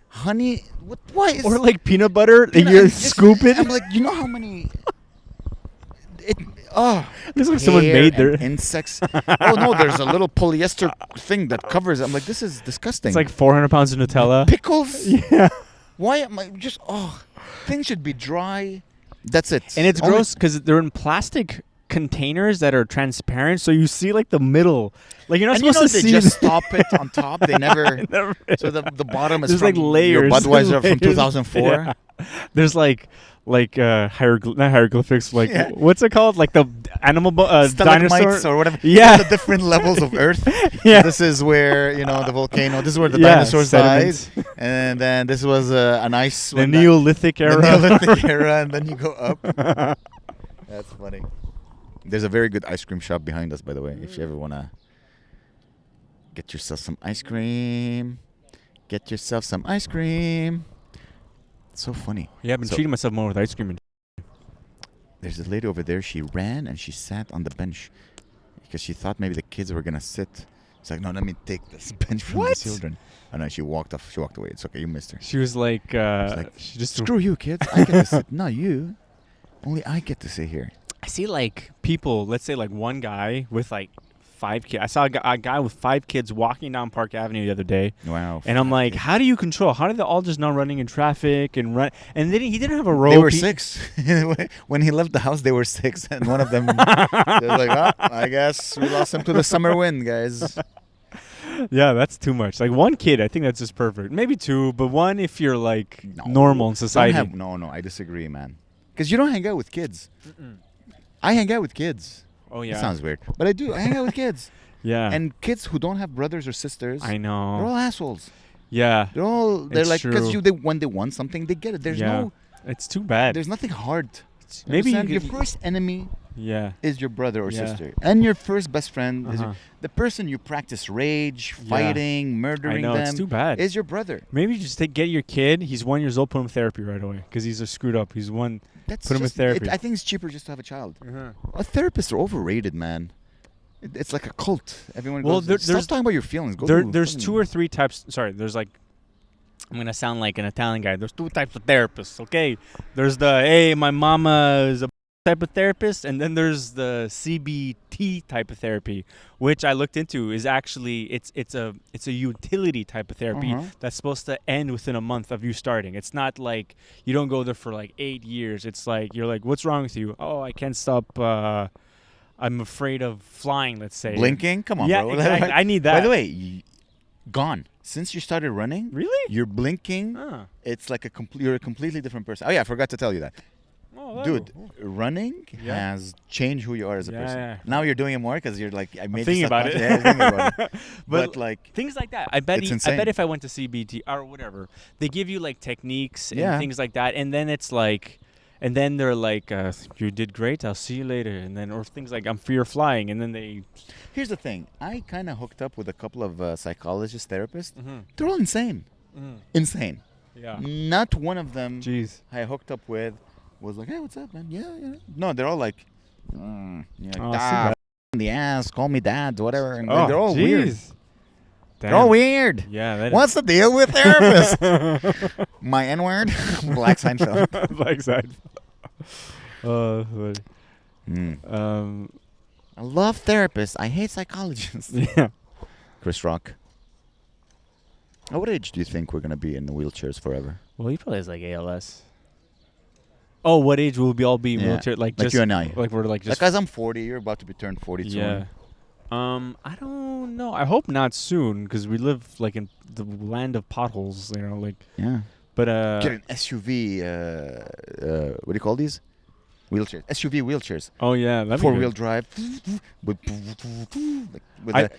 Honey? Why is... Or like peanut butter and you scoop it? I'm like, you know how many... This is like someone made their insects. Oh no, there's a little polyester thing that covers it. I'm like, this is disgusting. It's like 400 pounds of Nutella. Pickles? Yeah. Why am I just things should be dry. That's it. And it's gross because they're in plastic containers that are transparent, so you see like the middle. Like you're not supposed to see. They just stop it on top. They never. So the bottom is there's from like layers. Your Budweiser from 2004. Yeah. There's like not hieroglyphics, like what's it called, like the animal dinosaur or whatever. Yeah, the different levels of Earth. Yeah, this is where the volcano. This is where the dinosaurs died, and then this was an ice. The Neolithic era. The Neolithic era, and then you go up. That's funny. There's a very good ice cream shop behind us, by the way. If you ever wanna get yourself some ice cream, It's so funny. Yeah, I've been treating myself more with ice cream. There's a lady over there. She ran and she sat on the bench because she thought maybe the kids were gonna sit. She's like, no, let me take this bench from the children. And then she walked off. She walked away. It's okay. You missed her. She was like, she just screw you, kids. I get to sit. Not you. Only I get to sit here. I see like people. Let's say like one guy with like 5 kids. I saw a guy with 5 kids walking down Park Avenue the other day. Wow. And I'm like, how do you control? How did they all just not running in traffic and run? And then he didn't have a rope. They were 6. When he left the house, they were 6. And one of them, they were like, oh, I guess we lost him to the summer wind, guys. Yeah, that's too much. Like 1 kid, I think that's just perfect. Maybe 2, but 1 if you're like normal in society. No, I disagree, man. Because you don't hang out with kids. I hang out with kids. Oh, yeah. That sounds weird. But I do. I hang out with kids. Yeah. And kids who don't have brothers or sisters. I know. They're all assholes. Yeah. They're like, because when they want something, they get it. There's it's too bad. There's nothing hard. Maybe your first enemy is your brother or sister. And your first best friend is the person you practice rage, fighting, murdering them. It's too bad. Is your brother. Maybe just get your kid. He's 1 year old, put him in therapy right away because he's screwed up. He's one. Put him in therapy. I think it's cheaper just to have a child. Therapists are overrated, man. It's like a cult. Everyone Well, goes, stop talking about your feelings. There's 2 or 3 types. Sorry, there's like, I'm going to sound like an Italian guy. There's 2 types of therapists, okay? There's the, hey, my mama is a type of therapist, and then there's the CBT type of therapy, which I looked into is actually, it's a utility type of therapy that's supposed to end within a month of you starting. It's not like you don't go there for like 8 years. It's like, you're like, what's wrong with you? Oh, I can't stop, I'm afraid of flying, let's say. Blinking? Come on, yeah, bro. Exactly. I need that. By the way, gone. Since you started running, really? you're blinking. It's like you're a completely different person. Oh yeah, I forgot to tell you that. Oh, dude, running has changed who you are as a person. Yeah. Now you're doing it more because you're like, I made thinking about it. Yeah, thinking about it. But like things like that. I bet if I went to CBT or whatever, they give you like techniques and things like that, and then it's like, and then they're like, you did great, I'll see you later, and then or things like, I'm fear flying, and then they. Here's the thing. I kind of hooked up with a couple of psychologists, therapists. They're all insane. Insane. Yeah. Not one of them Jeez. I hooked up with was like, hey, what's up, man? Yeah. No, they're all like, in the ass, call me dad, whatever. And they're all weird. Damn. They're all weird. Yeah. What's the deal with therapists? My N-word? Black Seinfeld. Black Seinfeld. I love therapists. I hate psychologists. Yeah. Chris Rock. At what age do you think we're going to be in the wheelchairs forever? Well, he probably has like ALS. Oh, what age will we all be in wheelchair? Like just, you and I. Like we're like just. Like, as I'm 40, you're about to be turned 42. Yeah. I don't know. I hope not soon, because we live like in the land of potholes. You know, like. Yeah. But get an SUV. What do you call these? Wheelchairs. SUV wheelchairs. Oh yeah, that'd 4-wheel drive.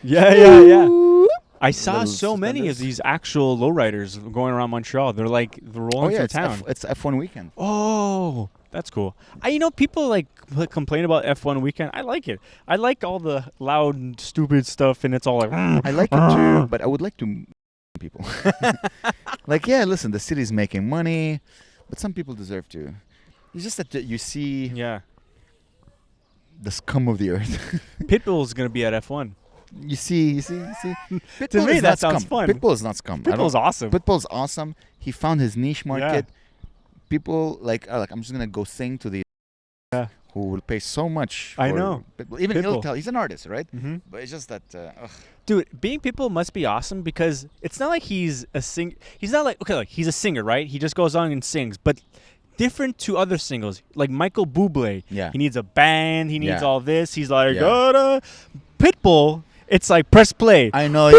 Yeah. I saw so many of these actual lowriders going around Montreal. They're like rolling through town. It's F1 weekend. Oh, that's cool. People like complain about F1 weekend. I like it. I like all the loud and stupid stuff, and it's all like. I like it too, but I would like to people. Like, yeah, listen, the city's making money, but some people deserve to. It's just that you see the scum of the earth. Pitbull's going to be at F1. You see. Pitbull to me, that sounds fun. Pitbull is not scum. Pitbull's awesome. Pitbull's awesome. He found his niche market. Yeah. People are like, I'm just going to go sing to the who will pay so much for I know. Pitbull. Even Pitbull. he'll tell. He's an artist, right? Mm-hmm. But it's just that... Dude, being Pitbull must be awesome, because it's not like he's a singer. He's not like... Okay, like he's a singer, right? He just goes on and sings. But different to other singles, like Michael Bublé. Yeah. He needs a band. He needs all this. He's like... Pitbull... It's like press play. I know you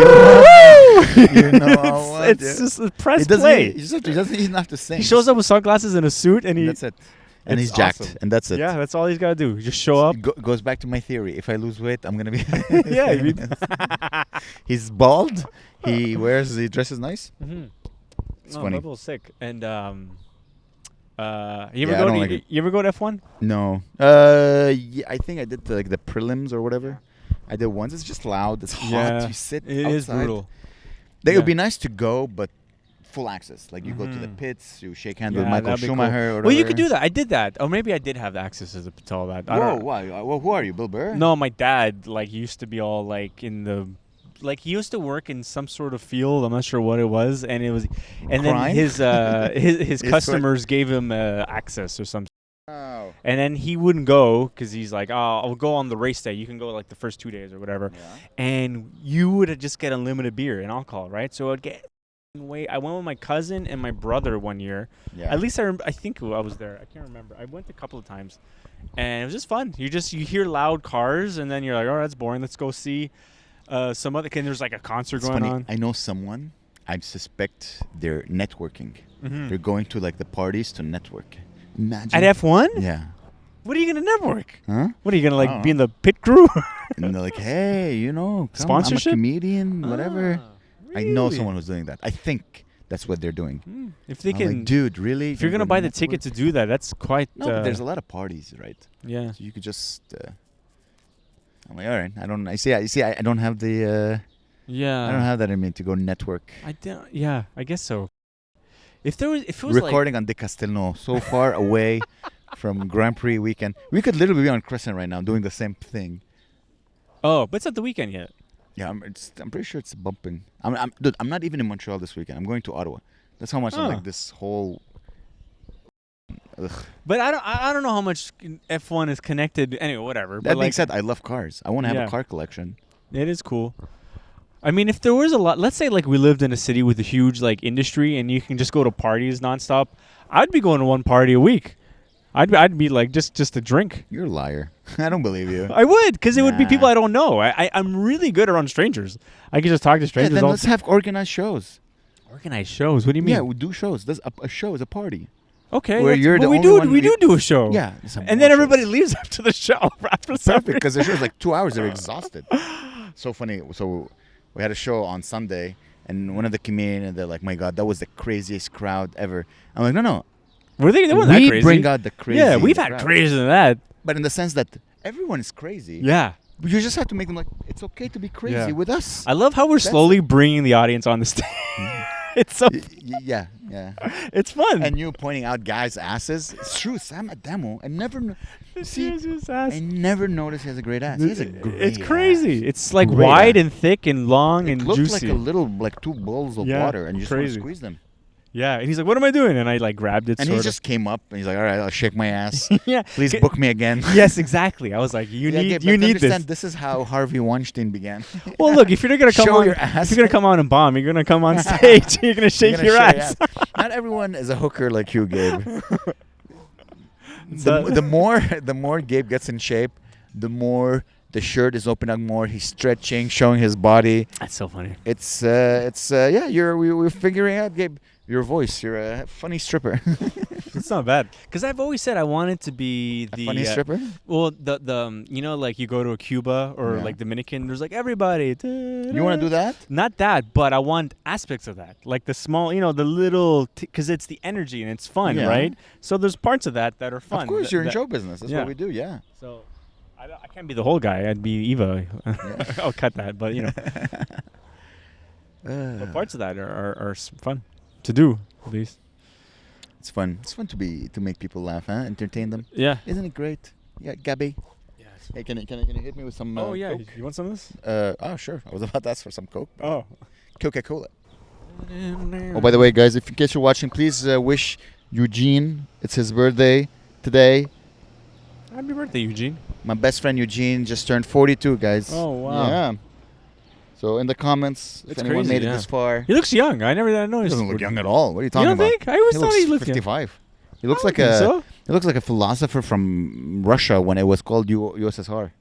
know. It's just press play. He doesn't even have to sing. He shows up with sunglasses and a suit, and that's it. And he's jacked, awesome. And that's it. Yeah, that's all he's got to do. Just show up. Goes back to my theory. If I lose weight, I'm gonna be. He's bald. He dresses nice. Mm-hmm. It's funny. Pitbull's sick. And you ever go to F1? No. Yeah, I think I did the prelims or whatever. I did once. It's just loud. It's hot. You sit outside. It is brutal. It would be nice to go, but full access. Like you go to the pits, you shake hands with Michael Schumacher. Cool. Well, you could do that. I did that. Or maybe I did have access to all that. Whoa, why? Well, who are you, Bill Burr? No, my dad used to be all like in the. Like he used to work in some sort of field. I'm not sure what it was, and then his customers gave him access or something. Oh. And then he wouldn't go because he's like, oh, I'll go on the race day. You can go like the first 2 days or whatever. Yeah. And you would just get unlimited beer and alcohol, right? So I'd get way. I went with my cousin and my brother one year. Yeah. At least I think I was there. I can't remember. I went a couple of times, and it was just fun. You hear loud cars, and then you're like, oh, that's boring. Let's go see some other. There's like a concert going on. I know someone. I suspect they're networking. Mm-hmm. They're going to like the parties to network. Imagine. At F1? Yeah. What are you going to network? Huh? What are you going to be in the pit crew? And they're like, hey, sponsorship? I'm a comedian, whatever. Really? I know someone who's doing that. I think that's what they're doing. If they can. Like, dude, really? If you're going to buy the ticket to do that, that's quite. No, but there's a lot of parties, right? Yeah. So you could just. I'm like, all right. I don't have the. Yeah. I don't have that in me to go network. Yeah, I guess so. If it was recording on De Castelnau, so far away from Grand Prix weekend, we could literally be on Crescent right now doing the same thing. Oh, but it's not the weekend yet. Yeah, I'm pretty sure it's bumping. Dude, I'm not even in Montreal this weekend. I'm going to Ottawa. That's how much I like this whole. Ugh. But I don't know how much F1 is connected. Anyway, whatever. That being said, I love cars. I want to have a car collection. It is cool. I mean, if there was a lot, let's say like we lived in a city with a huge like industry, and you can just go to parties nonstop. I'd be going to one party a week. I'd be like just a drink. You're a liar. I don't believe you. I would, because it would be people I don't know. I'm really good around strangers. I can just talk to strangers. Yeah, then let's have organized shows. Organized shows? What do you mean? Yeah, we do shows. A show is a party. Okay, where you're the we only do one we do a show. Yeah, and then everybody leaves after the show. Perfect, because the show's like 2 hours. They're exhausted. So funny. So we had a show on Sunday, and one of the comedians, they're like, "My God, that was the craziest crowd ever." I'm like, "No, were they? They weren't that crazy. We bring out the crazy. Yeah, we've had crazier than that. But in the sense that everyone is crazy. Yeah. You just have to make them like, it's okay to be crazy with us. I love how we're slowly bringing the audience on the stage. It's so yeah. It's fun. And you pointing out guys' asses. It's true. Sam Adamo. I never noticed he has a great ass. He has a great It's crazy. Ass. It's like great wide ass. and thick and long and looks juicy. like a little, like 2 bowls of water, and you just want to squeeze them. Yeah, and he's like, "What am I doing?" And I like grabbed it. And he just came up and he's like, "All right, I'll shake my ass. Yeah, please book me again." Yes, exactly. I was like, "You need this." This is how Harvey Weinstein began. Well, look, if you're gonna come on, if you're gonna come on and bomb, you're gonna come on stage. You're gonna shake your ass. Not everyone is a hooker like you, Gabe. the more Gabe gets in shape, the more the shirt is opening up more. He's stretching, showing his body. That's so funny. We're figuring out, Gabe. Your voice. You're a funny stripper. It's not bad. Because I've always said I wanted to be the funny stripper. Well, the like you go to a Cuba or like Dominican. There's like everybody. You want to do that? Not that, but I want aspects of that, like the small, the little, because it's the energy and it's fun, right? So there's parts of that are fun. Of course, you're in show business. That's what we do. Yeah. So I can't be the whole guy. I'd be Eva. I'll cut that, but but parts of that are fun to do, at least. It's fun. It's fun to make people laugh, entertain them. Yeah. Isn't it great? Yeah, Gabby. Yes. Hey, can you hit me with some? Oh yeah. Coke? You want some of this? Oh sure. I was about to ask for some Coke. Oh. Coca-Cola. Oh, by the way, guys, in case you're watching, please wish Eugene. It's his birthday today. Happy birthday, Eugene. My best friend Eugene just turned 42, guys. Oh wow. Yeah. So in the comments, if anyone made it this far, he looks young. I never noticed. He doesn't look young at all. What are you talking about? You don't think? I always thought he looked 55. Young. He looks like He looks like a philosopher from Russia when it was called USSR.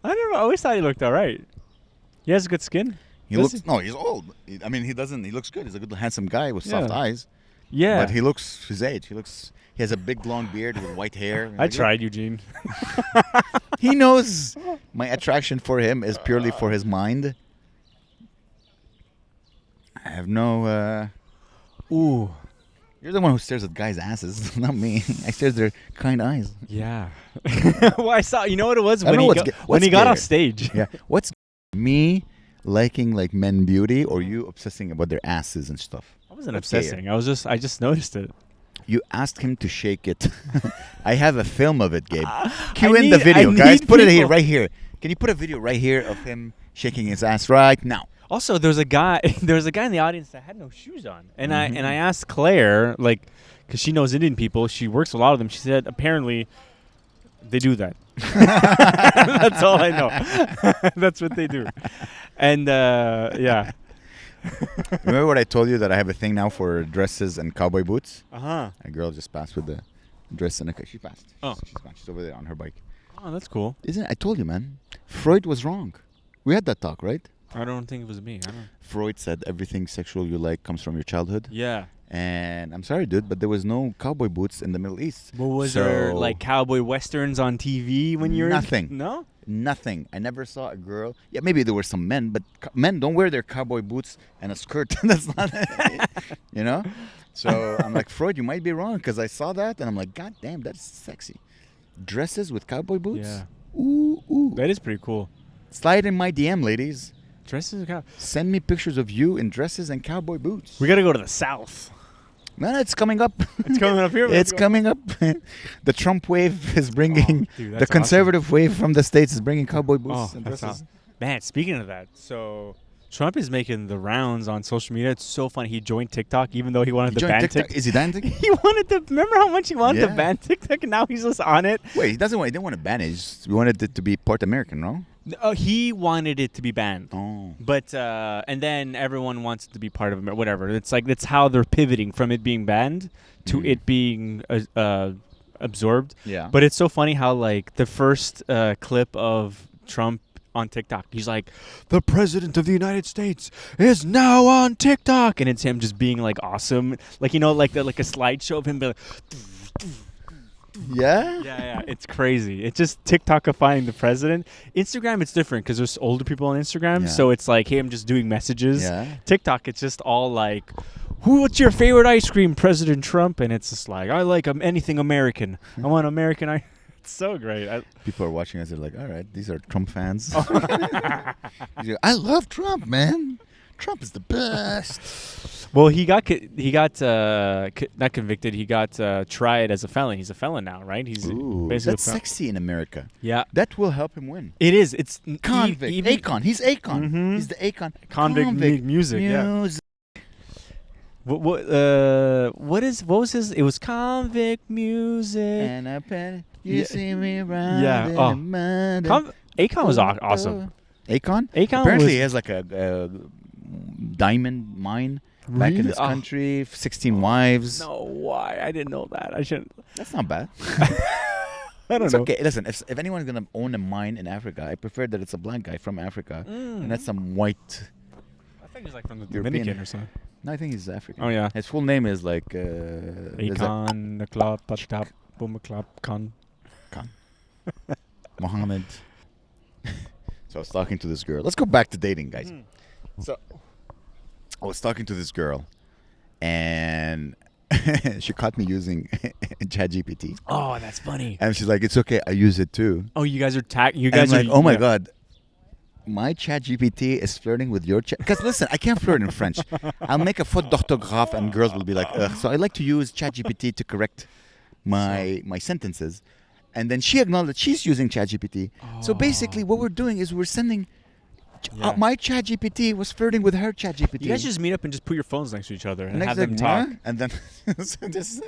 I always thought he looked all right. He has good skin. He's old. He doesn't. He looks good. He's a good, handsome guy with soft eyes. Yeah. But he looks his age. He has a big, long beard with white hair. I tried, Eugene. He knows my attraction for him is purely for his mind. I have no... Ooh. You're the one who stares at guys' asses, not me. I stare at their kind eyes. Yeah. Well, I saw... You know what it was? When he got off stage. Yeah. What's me liking like men beauty or you obsessing about their asses and stuff? I wasn't obsessing. I just noticed it. You asked him to shake it. I have a film of it, Gabe. Cue in the video, guys. Put it right here. Can you put a video right here of him shaking his ass right now? Also, there was a guy in the audience that had no shoes on, and I asked Claire, like, because she knows Indian people, she works with a lot of them. She said apparently they do that. That's all I know. That's what they do, and yeah. Remember what I told you that I have a thing now for dresses and cowboy boots? A girl just passed with the dress and she passed. Oh, she's over there on her bike. Oh, that's cool. Isn't it? I told you, man. Freud was wrong. We had that talk, right? I don't think it was me. Freud said everything sexual you like comes from your childhood. Yeah. And I'm sorry, dude, but there was no cowboy boots in the Middle East. But was there like cowboy westerns on TV when you were... Nothing. No? Nothing. I never saw a girl. Yeah, maybe there were some men, but men don't wear their cowboy boots and a skirt. That's not it. So I'm like, Freud, you might be wrong because I saw that and I'm like, God damn, that's sexy. Dresses with cowboy boots? Yeah. Ooh. That is pretty cool. Slide in my DM, ladies. Dresses with Send me pictures of you in dresses and cowboy boots. We got to go to the South. No, it's coming up. It's coming up here. It's coming up. The Trump wave is bringing the conservative wave from the States is bringing cowboy boots and dresses. Awesome. Man, speaking of that, so Trump is making the rounds on social media. It's so funny. He joined TikTok even though he wanted to ban TikTok. Is he dancing? He wanted to. Remember how much he wanted to ban TikTok, and now he's just on it. Wait, he didn't want to ban it. He wanted it to be part American, no? He wanted it to be banned. Oh. But and then everyone wants it to be part of America. Whatever. It's like that's how they're pivoting from it being banned to it being absorbed. Yeah. But it's so funny how like the first clip of Trump on TikTok, he's like, the president of the United States is now on TikTok, and it's him just being like awesome, like like a slideshow of him being like, yeah, it's crazy. It's just TikTokifying the president. Instagram, it's different because there's older people on Instagram, so it's like him just doing messages. TikTok, it's just all like, what's your favorite ice cream, President Trump? And it's just like, I like anything American. I want American ice. It's so great. People are watching us. They're like, all right, these are Trump fans. I love Trump, man. Trump is the best. Well, he got not convicted. He got tried as a felon. He's a felon now, right? He's basically that's sexy in America. Yeah, that will help him win. It is. It's convict. Akon. He's Akon. Mm-hmm. He's the Akon. Convict music. Yeah. What was his? It was convict music. And I bet you see me riding. Akon was awesome. Akon apparently he has like a diamond mine back in his country. 16 wives. No, why? I didn't know that. I shouldn't. That's not bad. I don't know. Okay, listen. If anyone's gonna own a mine in Africa, I prefer that it's a black guy from Africa, and that's some white. I think he's like from the Dominican or something. No, I think he's African. Oh yeah. His full name is like Akon, the club, Patap, Boom Club, Khan. Mohammed. So I was talking to this girl. Let's go back to dating, guys. So I was talking to this girl, and she caught me using ChatGPT. Oh, that's funny. And she's like, "It's okay, I use it too." Oh, you guys are You guys are like, oh my god. My ChatGPT is flirting with your chat. Because listen, I can't flirt in French. I'll make a faute d'orthographe and girls will be like, ugh. So I like to use ChatGPT to correct my sentences. And then she acknowledged that she's using ChatGPT. So basically what we're doing is we're sending... my ChatGPT was flirting with her ChatGPT. You guys just meet up and just put your phones next to each other and have them talk. And then just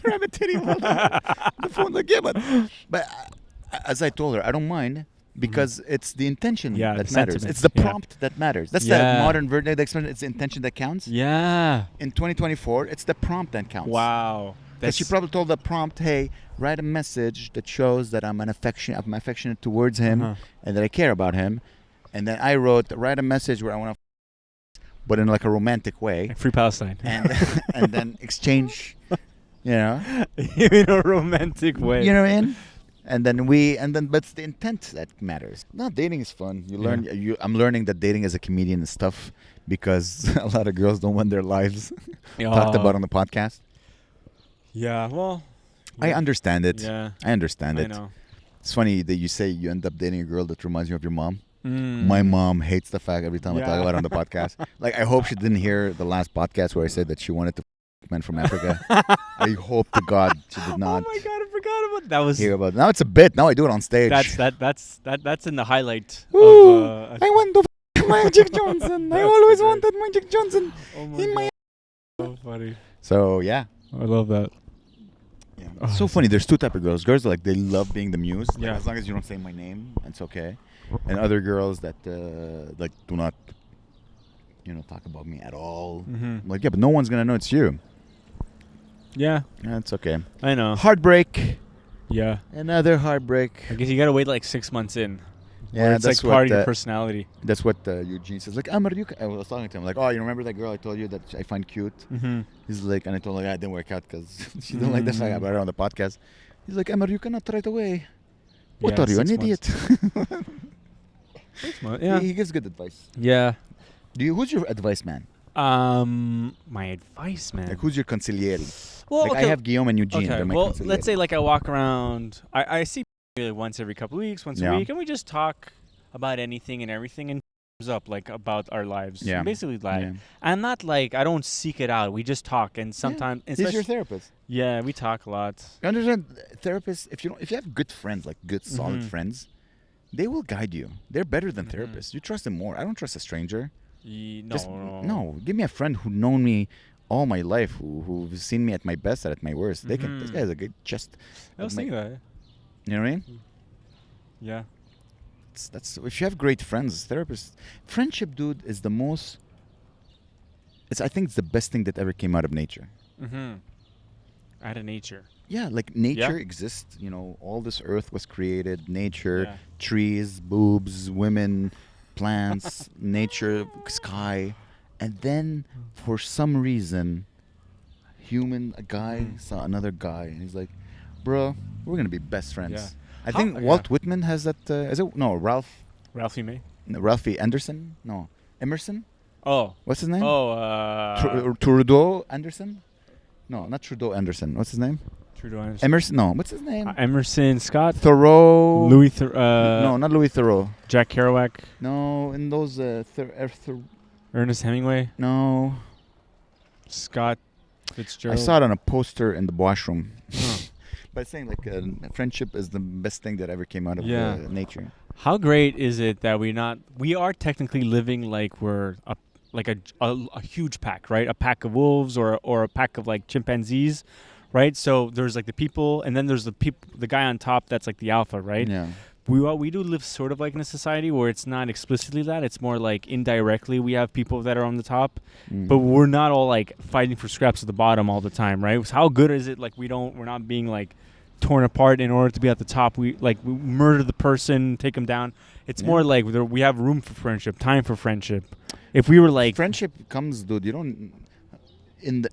grab a titty while the phone. Like, yeah, but as I told her, I don't mind. Because it's the intention that matters. It's the prompt that matters. That's the modern version of the expression. It's the intention that counts. Yeah. In 2024, it's the prompt that counts. Wow. Because she probably told the prompt, hey, write a message that shows that I'm affectionate towards him and that I care about him. And then I wrote, write a message where I want to, but in like a romantic way. Like Free Palestine. And then exchange, in a romantic way. You know what I mean? But it's the intent that matters. No, dating is fun. You learn. I'm learning that dating as a comedian is tough because a lot of girls don't want their lives talked about on the podcast. Yeah, well, I understand it. Yeah, I understand it. I know. It's funny that you say you end up dating a girl that reminds you of your mom. My mom hates the fact every time I talk about it on the podcast. Like, I hope she didn't hear the last podcast where I said that she wanted to men from Africa. I hope to God she did not. Oh my God, I forgot about that. Hear about now it's a bit. Now I do it on stage. That's in the highlight. Ooh, I want to Magic Johnson. I always wanted Magic Johnson in my. So funny. So yeah, I love that. Yeah. It's so funny. There's two type of girls. Girls like they love being the muse. Like, as long as you don't say my name, it's okay. And other girls that like do not, talk about me at all. Like, yeah, but no one's gonna know it's you. Yeah. It's okay. I know. Heartbreak. Yeah. Another heartbreak. I guess you gotta wait like 6 months in. Yeah, it's like part of your personality. That's what Eugene says. Like, Amer, I was talking to him. Like, oh, you remember that girl I told you that I find cute? He's like, and I told him, like, I didn't work out because she didn't like the fact about her on the podcast. He's like, Amer, you cannot right away. What are you, an idiot? Yeah. He gives good advice. Yeah. Who's your advice man? My advice man. Like, who's your consigliere? Well, like, I have Guillaume and Eugene. Okay. Well, let's say like I walk around. I see once every couple of weeks, once a week, and we just talk about anything and everything. And up like about our lives. Yeah. Basically that. Yeah. And not like I don't seek it out. We just talk and sometimes He's your therapist. Yeah, we talk a lot. You understand? Therapists, if you have good friends, like good solid friends, they will guide you. They're better than therapists. You trust them more. I don't trust a stranger. No. Give me a friend who known me all my life, who's seen me at my best and at my worst. They can. This guy has a good chest. I was thinking that. You know what I mean? Yeah. That's if you have great friends, therapists. Friendship, dude, is the most. I think it's the best thing that ever came out of nature. Out of nature. Yeah, like nature exists. You know, all this earth was created. Nature, trees, boobs, women, plants, nature, sky, and then for some reason, a guy saw another guy, and he's like, "Bro, we're gonna be best friends." Yeah. I think Walt Whitman has that. Is it no Ralphie May? Ralphie Anderson? No, Emerson. Oh, What's his name? Oh, Trudeau Anderson. No, not Trudeau Anderson. What's his name? Trudeau Anderson. Emerson. No, what's his name? Emerson Scott. Thoreau. Louis. No, not Louis Thoreau. Jack Kerouac. No, in those. Ernest Hemingway. No. Scott Fitzgerald. I saw it on a poster in the washroom. But saying like friendship is the best thing that ever came out of nature. How great is it that we are technically living like we're a huge pack, right? A pack of wolves or a pack of like chimpanzees, right? So there's like the people, and then there's the guy on top that's like the alpha, right? Yeah. We do live sort of like in a society where it's not explicitly that. It's more like indirectly we have people that are on the top, but we're not all like fighting for scraps at the bottom all the time, right? So how good is it like we're not being like torn apart in order to be at the top. We murder the person, take them down. It's more like we have room for friendship, time for friendship. If we were like friendship comes, dude. You don't. In the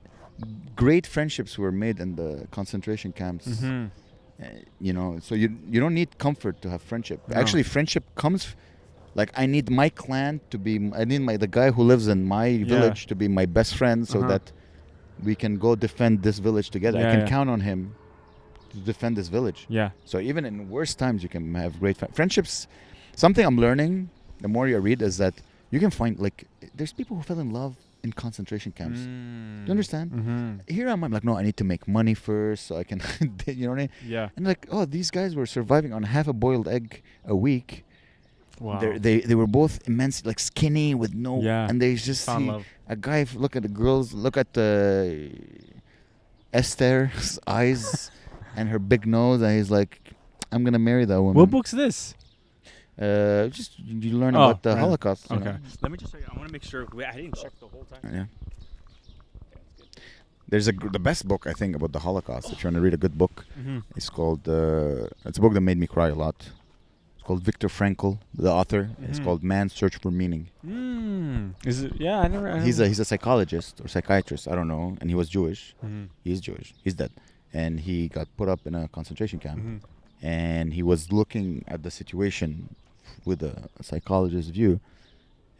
great friendships were made in the concentration camps. You know, so you don't need comfort to have friendship. No. Actually, friendship comes. Like I need my clan to be. I need the guy who lives in my village to be my best friend, so that we can go defend this village together. I can count on him to defend this village. Yeah. So even in worst times, you can have great friendships. Something I'm learning, the more you read, is that you can find there's people who fell in love in concentration camps. Do you understand? Here I'm like, no, I need to make money first so I can, you know what I mean? Yeah. And like, oh, these guys were surviving on half a boiled egg a week. Wow. They were both immense, like skinny with no, and they just see a guy look at the girls, look at Esther's eyes and her big nose, and he's like, I'm gonna marry that woman. What book's this? Just you learn about the Holocaust. Okay. Let me just say, I want to make sure I didn't check the whole time. Yeah. There's the best book I think about the Holocaust. If you want to read a good book, it's called. It's a book that made me cry a lot. It's called Viktor Frankl, the author. It's called Man's Search for Meaning. Is it? Yeah, I never. He's a psychologist or psychiatrist. I don't know. And he was Jewish. He's Jewish. He's dead, and he got put up in a concentration camp. And he was looking at the situation with a psychologist's view,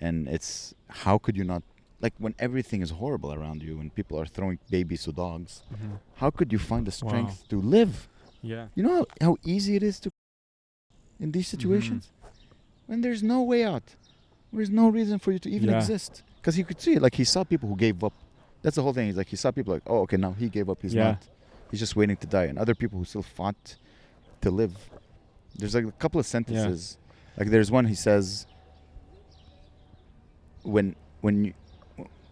and it's how could you not, like when everything is horrible around you, when people are throwing babies to dogs, how could you find the strength to live? Yeah. You know how easy it is to in these situations when there's no way out, there's no reason for you to even exist, because you could see it, like he saw people who gave up. That's the whole thing. He's like, he saw people like, oh, okay, now he gave up, he's not, he's just waiting to die, and other people who still fought to live. There's like a couple of sentences. Like there's one, he says, when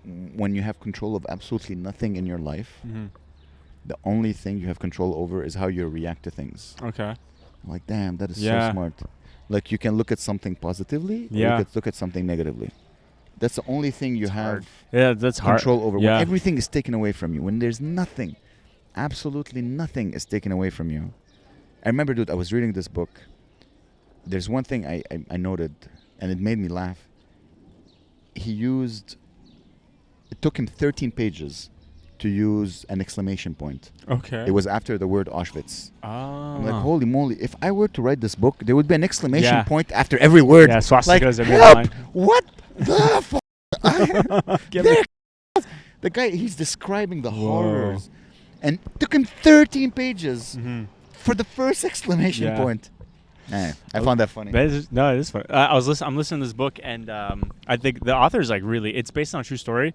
you have control of absolutely nothing in your life, the only thing you have control over is how you react to things. Okay. I'm like, damn, that is so smart. Like you can look at something positively, or you could look at something negatively. That's the only thing you have control over. When everything is taken away from you, when there's nothing, absolutely nothing is taken away from you. I remember, dude, I was reading this book. There's one thing I noted, and it made me laugh. It took him 13 pages to use an exclamation point. Okay. It was after the word Auschwitz. I'm like, holy moly, if I were to write this book, there would be an exclamation point after every word. Yeah, swastikas every line. What the fuck? The guy, he's describing the horrors. And it took him 13 pages for the first exclamation point. I found that funny. It is funny. I'm listening to this book, and I think the author is like really. It's based on a true story,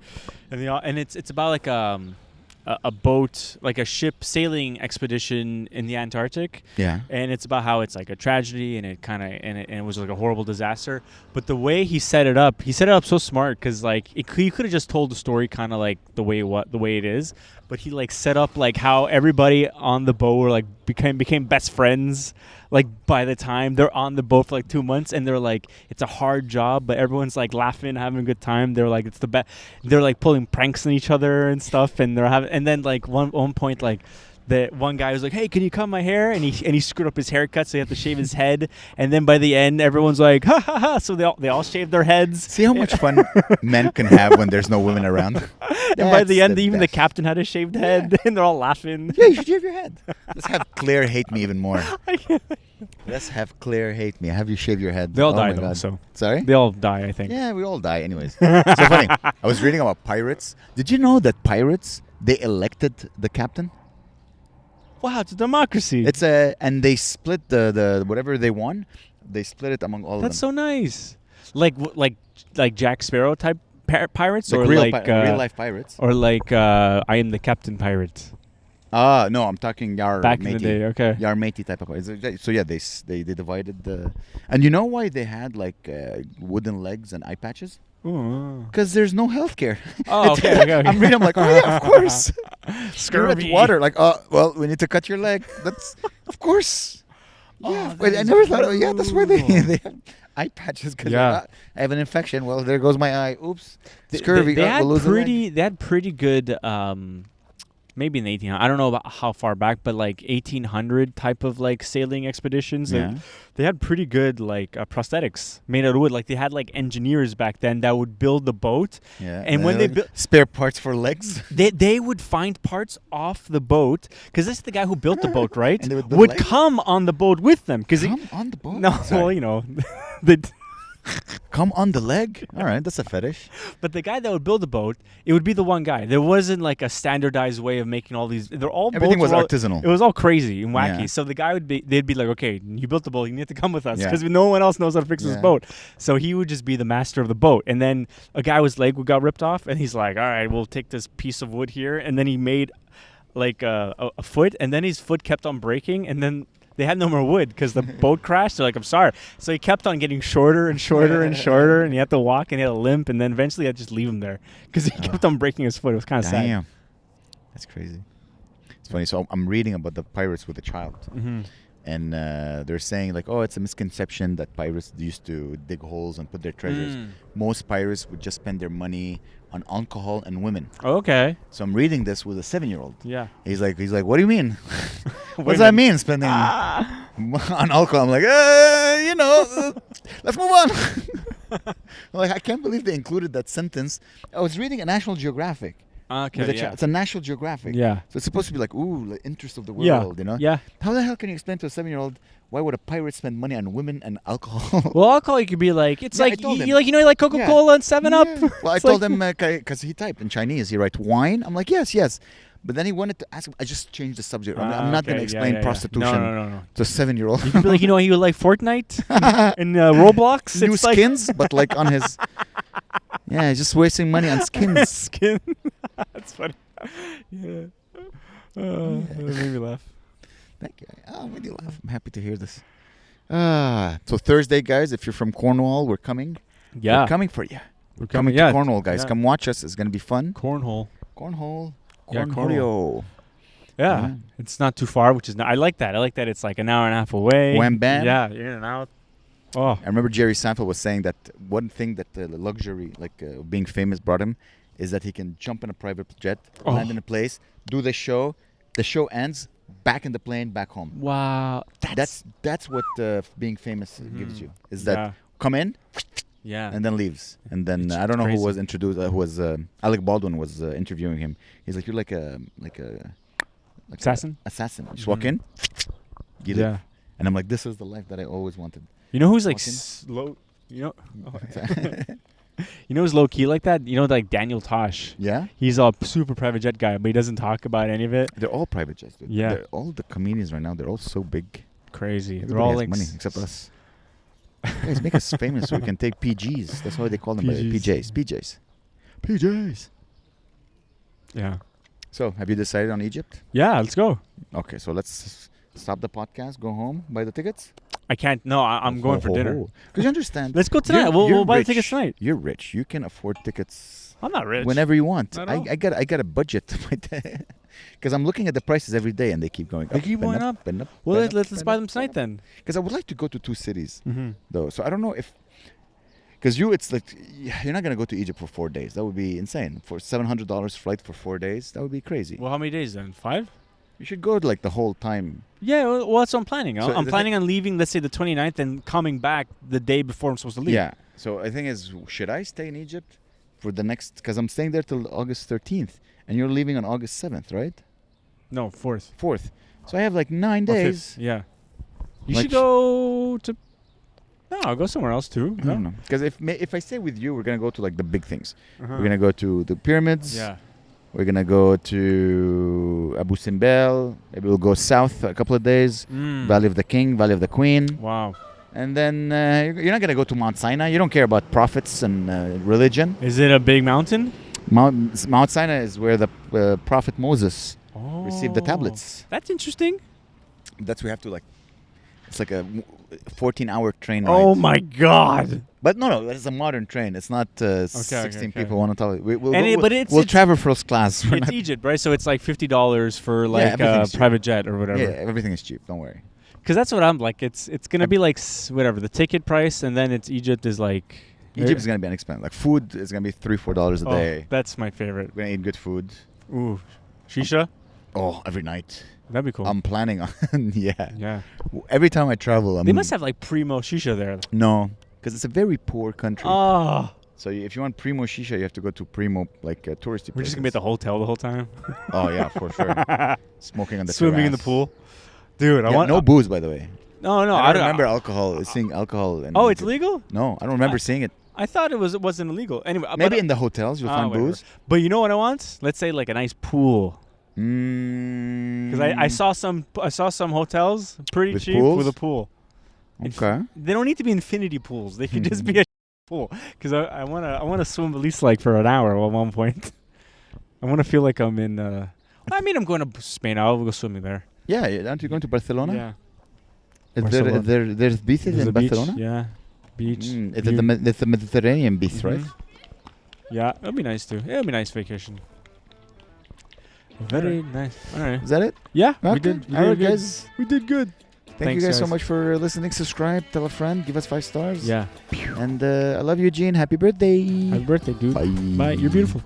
and it's about like a boat, like a ship sailing expedition in the Antarctic. Yeah. And it's about how it's like a tragedy, and it was like a horrible disaster. But the way he set it up so smart, because like he could have just told the story kind of like the way it is, but he like set up like how everybody on the boat were like became best friends. Like by the time they're on the boat for like 2 months, and they're like, it's a hard job, but everyone's like laughing, having a good time. They're like, it's the best. They're like pulling pranks on each other and stuff, and and then like one point like. The one guy was like, "Hey, can you cut my hair?" And he screwed up his haircut, so he had to shave his head. And then by the end, everyone's like, "Ha ha ha!" So they all shaved their heads. See how much fun men can have when there's no women around. And by the end, even the captain had a shaved head, and they're all laughing. Yeah, you should shave your head. Let's have Claire hate me even more. Let's have Claire hate me. Have you shave your head? They all die though. So sorry, they all die. I think. Yeah, we all die anyways. So funny. I was reading about pirates. Did you know that pirates they elected the captain? Wow, it's a democracy. And they split the whatever they won, they split it among all of them. That's so nice. Like Jack Sparrow type pirates, like or real real life pirates, or like I am the captain pirate. No, I'm talking back in the day. Okay, Yar matey type of pirates. So yeah, they divided the. And you know why they had like wooden legs and eye patches? Because there's no healthcare. Oh, okay. I'm reading. I'm like, oh yeah, of course. Scurvy. Water. Like, oh well, we need to cut your leg. That's of course. Yeah, wait, I never thought. Oh yeah, that's why they have eye patches. Because I have an infection. Well, there goes my eye. Oops. Scurvy. They had pretty good. Maybe in the 1800s. I don't know about how far back, but like 1800 type of like sailing expeditions. Yeah. They had pretty good like prosthetics made out of wood. Like they had like engineers back then that would build the boat. Yeah. And when they built spare parts for legs, they would find parts off the boat, because this is the guy who built the boat, right? And they would come on the boat with them. Come on the boat? No, Sorry. well, you know, the. Come on the leg? All right, that's a fetish. But the guy that would build the boat, it would be the one guy. There wasn't like a standardized way of making all these. Everything was artisanal. It was all crazy and wacky. Yeah. So the guy they'd be like, okay, you built the boat, you need to come with us, because no one else knows how to fix this boat. So he would just be the master of the boat. And then a guy's leg got ripped off, and he's like, all right, we'll take this piece of wood here. And then he made like a foot, and then his foot kept on breaking, and then they had no more wood because the boat crashed. They're like, I'm sorry. So he kept on getting shorter and shorter and shorter, and he had to walk, and he had a limp, and then eventually I had to just leave him there because he kept on breaking his foot. It was kind of sad. Damn. That's crazy. It's funny. So I'm reading about the pirates with a child. Mm-hmm. And they're saying like, oh, it's a misconception that pirates used to dig holes and put their treasures. Most pirates would just spend their money on alcohol and women. Okay. So I'm reading this with a 7-year-old. Yeah. He's like, what do you mean? What does that mean, spending on alcohol? I'm like, let's move on. Like, I can't believe they included that sentence. I was reading a National Geographic. Okay, It's a National Geographic. Yeah. So it's supposed to be like, ooh, the interest of the world, you know? Yeah. How the hell can you explain to a 7-year-old why would a pirate spend money on women and alcohol? Well, alcohol, you could be like, it's like, you like Coca-Cola and 7-Up. Yeah. Well, I told him, because he typed in Chinese, he wrote wine. I'm like, yes. But then he wanted to ask him, I just changed the subject. I'm not going to explain prostitution to a 7-year-old. You could be like, he would like Fortnite and Roblox. New skins, but like on his... Yeah, he's just wasting money on skins. Skin. That's funny. Yeah. That made me laugh. Thank you. Oh, made you laugh. I'm happy to hear this. So Thursday, guys, if you're from Cornwall, we're coming. Yeah. We're coming for you. We're coming to Cornwall, guys. Come watch us. It's going to be fun. Cornhole. Yeah, Cornwall. Yeah. It's not too far, which is I like that. I like that it's like an hour and a half away. Wham bam. Yeah, in and out. Oh. I remember Jerry Seinfeld was saying that one thing that the luxury, being famous, brought him is that he can jump in a private jet, land in a place, do the show ends, back in the plane, back home. Wow. That's what being famous gives you. Is that come in, and then leaves. And then I don't know who was introduced. Who was Alec Baldwin was interviewing him. He's like, you're like a assassin. Assassin. You just walk in, you leave. And I'm like, this is the life that I always wanted. You know who's like slow? You know. You know who's low key like that? You know, like Daniel Tosh. Yeah. He's a super private jet guy, but he doesn't talk about any of it. They're all private jets, dude. Yeah. All the comedians right now, they're all so big. Crazy. They're Everybody all has like money except us. Guys, make us famous so we can take PGs. That's why they call them PJs. Yeah. So, have you decided on Egypt? Yeah, let's go. Okay, so let's stop the podcast, go home, buy the tickets. I can't. No, I'm going for dinner. Because you understand. Let's go tonight. We'll buy the tickets tonight. You're rich. You can afford tickets. I'm not rich. Whenever you want. Not I got a budget. Because I'm looking at the prices every day and they keep going up. They keep going up. And up. Well, let's buy them tonight then. Because I would like to go to 2 cities, though. So I don't know if... Because it's like... You're not going to go to Egypt for 4 days. That would be insane. For $700 flight for 4 days, that would be crazy. Well, how many days then? 5? You should go like the whole time. Yeah, well, that's what I'm planning. So I'm planning on leaving, let's say, the 29th and coming back the day before I'm supposed to leave. Yeah. So the thing is, should I stay in Egypt for the next... Because I'm staying there till August 13th. And you're leaving on August 7th, right? No, 4th. 4th. So I have like 9 days. Yeah. You should go to... No, I'll go somewhere else too. I don't know. Because if I stay with you, we're going to go to like the big things. Uh-huh. We're going to go to the pyramids. Yeah. We're going to go to Abu Simbel. Maybe we'll go south a couple of days. Valley of the King, Valley of the Queen. Wow. And then you're not going to go to Mount Sinai. You don't care about prophets and religion. Is it a big mountain? Mount Sinai is where the prophet Moses received the tablets. That's interesting. That's we have to like... It's like a 14-hour train ride. Oh my God! But no, it's a modern train. It's not 16 people one on top of it. We'll travel first class. It's Egypt, right? So it's like $50 for like a private jet or whatever. Yeah, everything is cheap. Don't worry. Because that's what I'm like. It's gonna be like whatever the ticket price, and then Egypt is like. Egypt is gonna be inexpensive. Like food is gonna be $3-4 a day. That's my favorite. We're gonna eat good food. Ooh, shisha. Every night. That'd be cool. I'm planning on. Yeah. Every time I travel, they must have like primo shisha there. No, because it's a very poor country. Oh. So if you want primo shisha, you have to go to primo like touristy places. We're just gonna be at the hotel the whole time. Oh yeah, for sure. Smoking on the swimming terrace. in the pool, dude. I want no booze, by the way. No. I don't remember alcohol. Seeing alcohol. It's legal? No, I don't remember seeing it. I thought it wasn't illegal. Anyway, maybe in the hotels you'll find booze. But you know what I want? Let's say like a nice pool. Because I saw some hotels pretty cheap with a pool. Okay. They don't need to be infinity pools. They could just be a pool. Because I wanna swim at least like for an hour at one point. I want to feel like I'm in. I'm going to Spain. I'll go swimming there. Yeah, aren't you going to Barcelona? Yeah. There's beaches in Barcelona. Yeah, beach. It's the Mediterranean beach, right? Yeah, it'll be nice too. It'll be a nice vacation. Very nice. All right. Is that it? Yeah, okay. we did. All right, guys. We did good. Thanks, you guys so much for listening. Subscribe, tell a friend, give us 5 stars. Yeah. And I love you, Gene. Happy birthday. Happy birthday, dude. Bye. Bye. You're beautiful.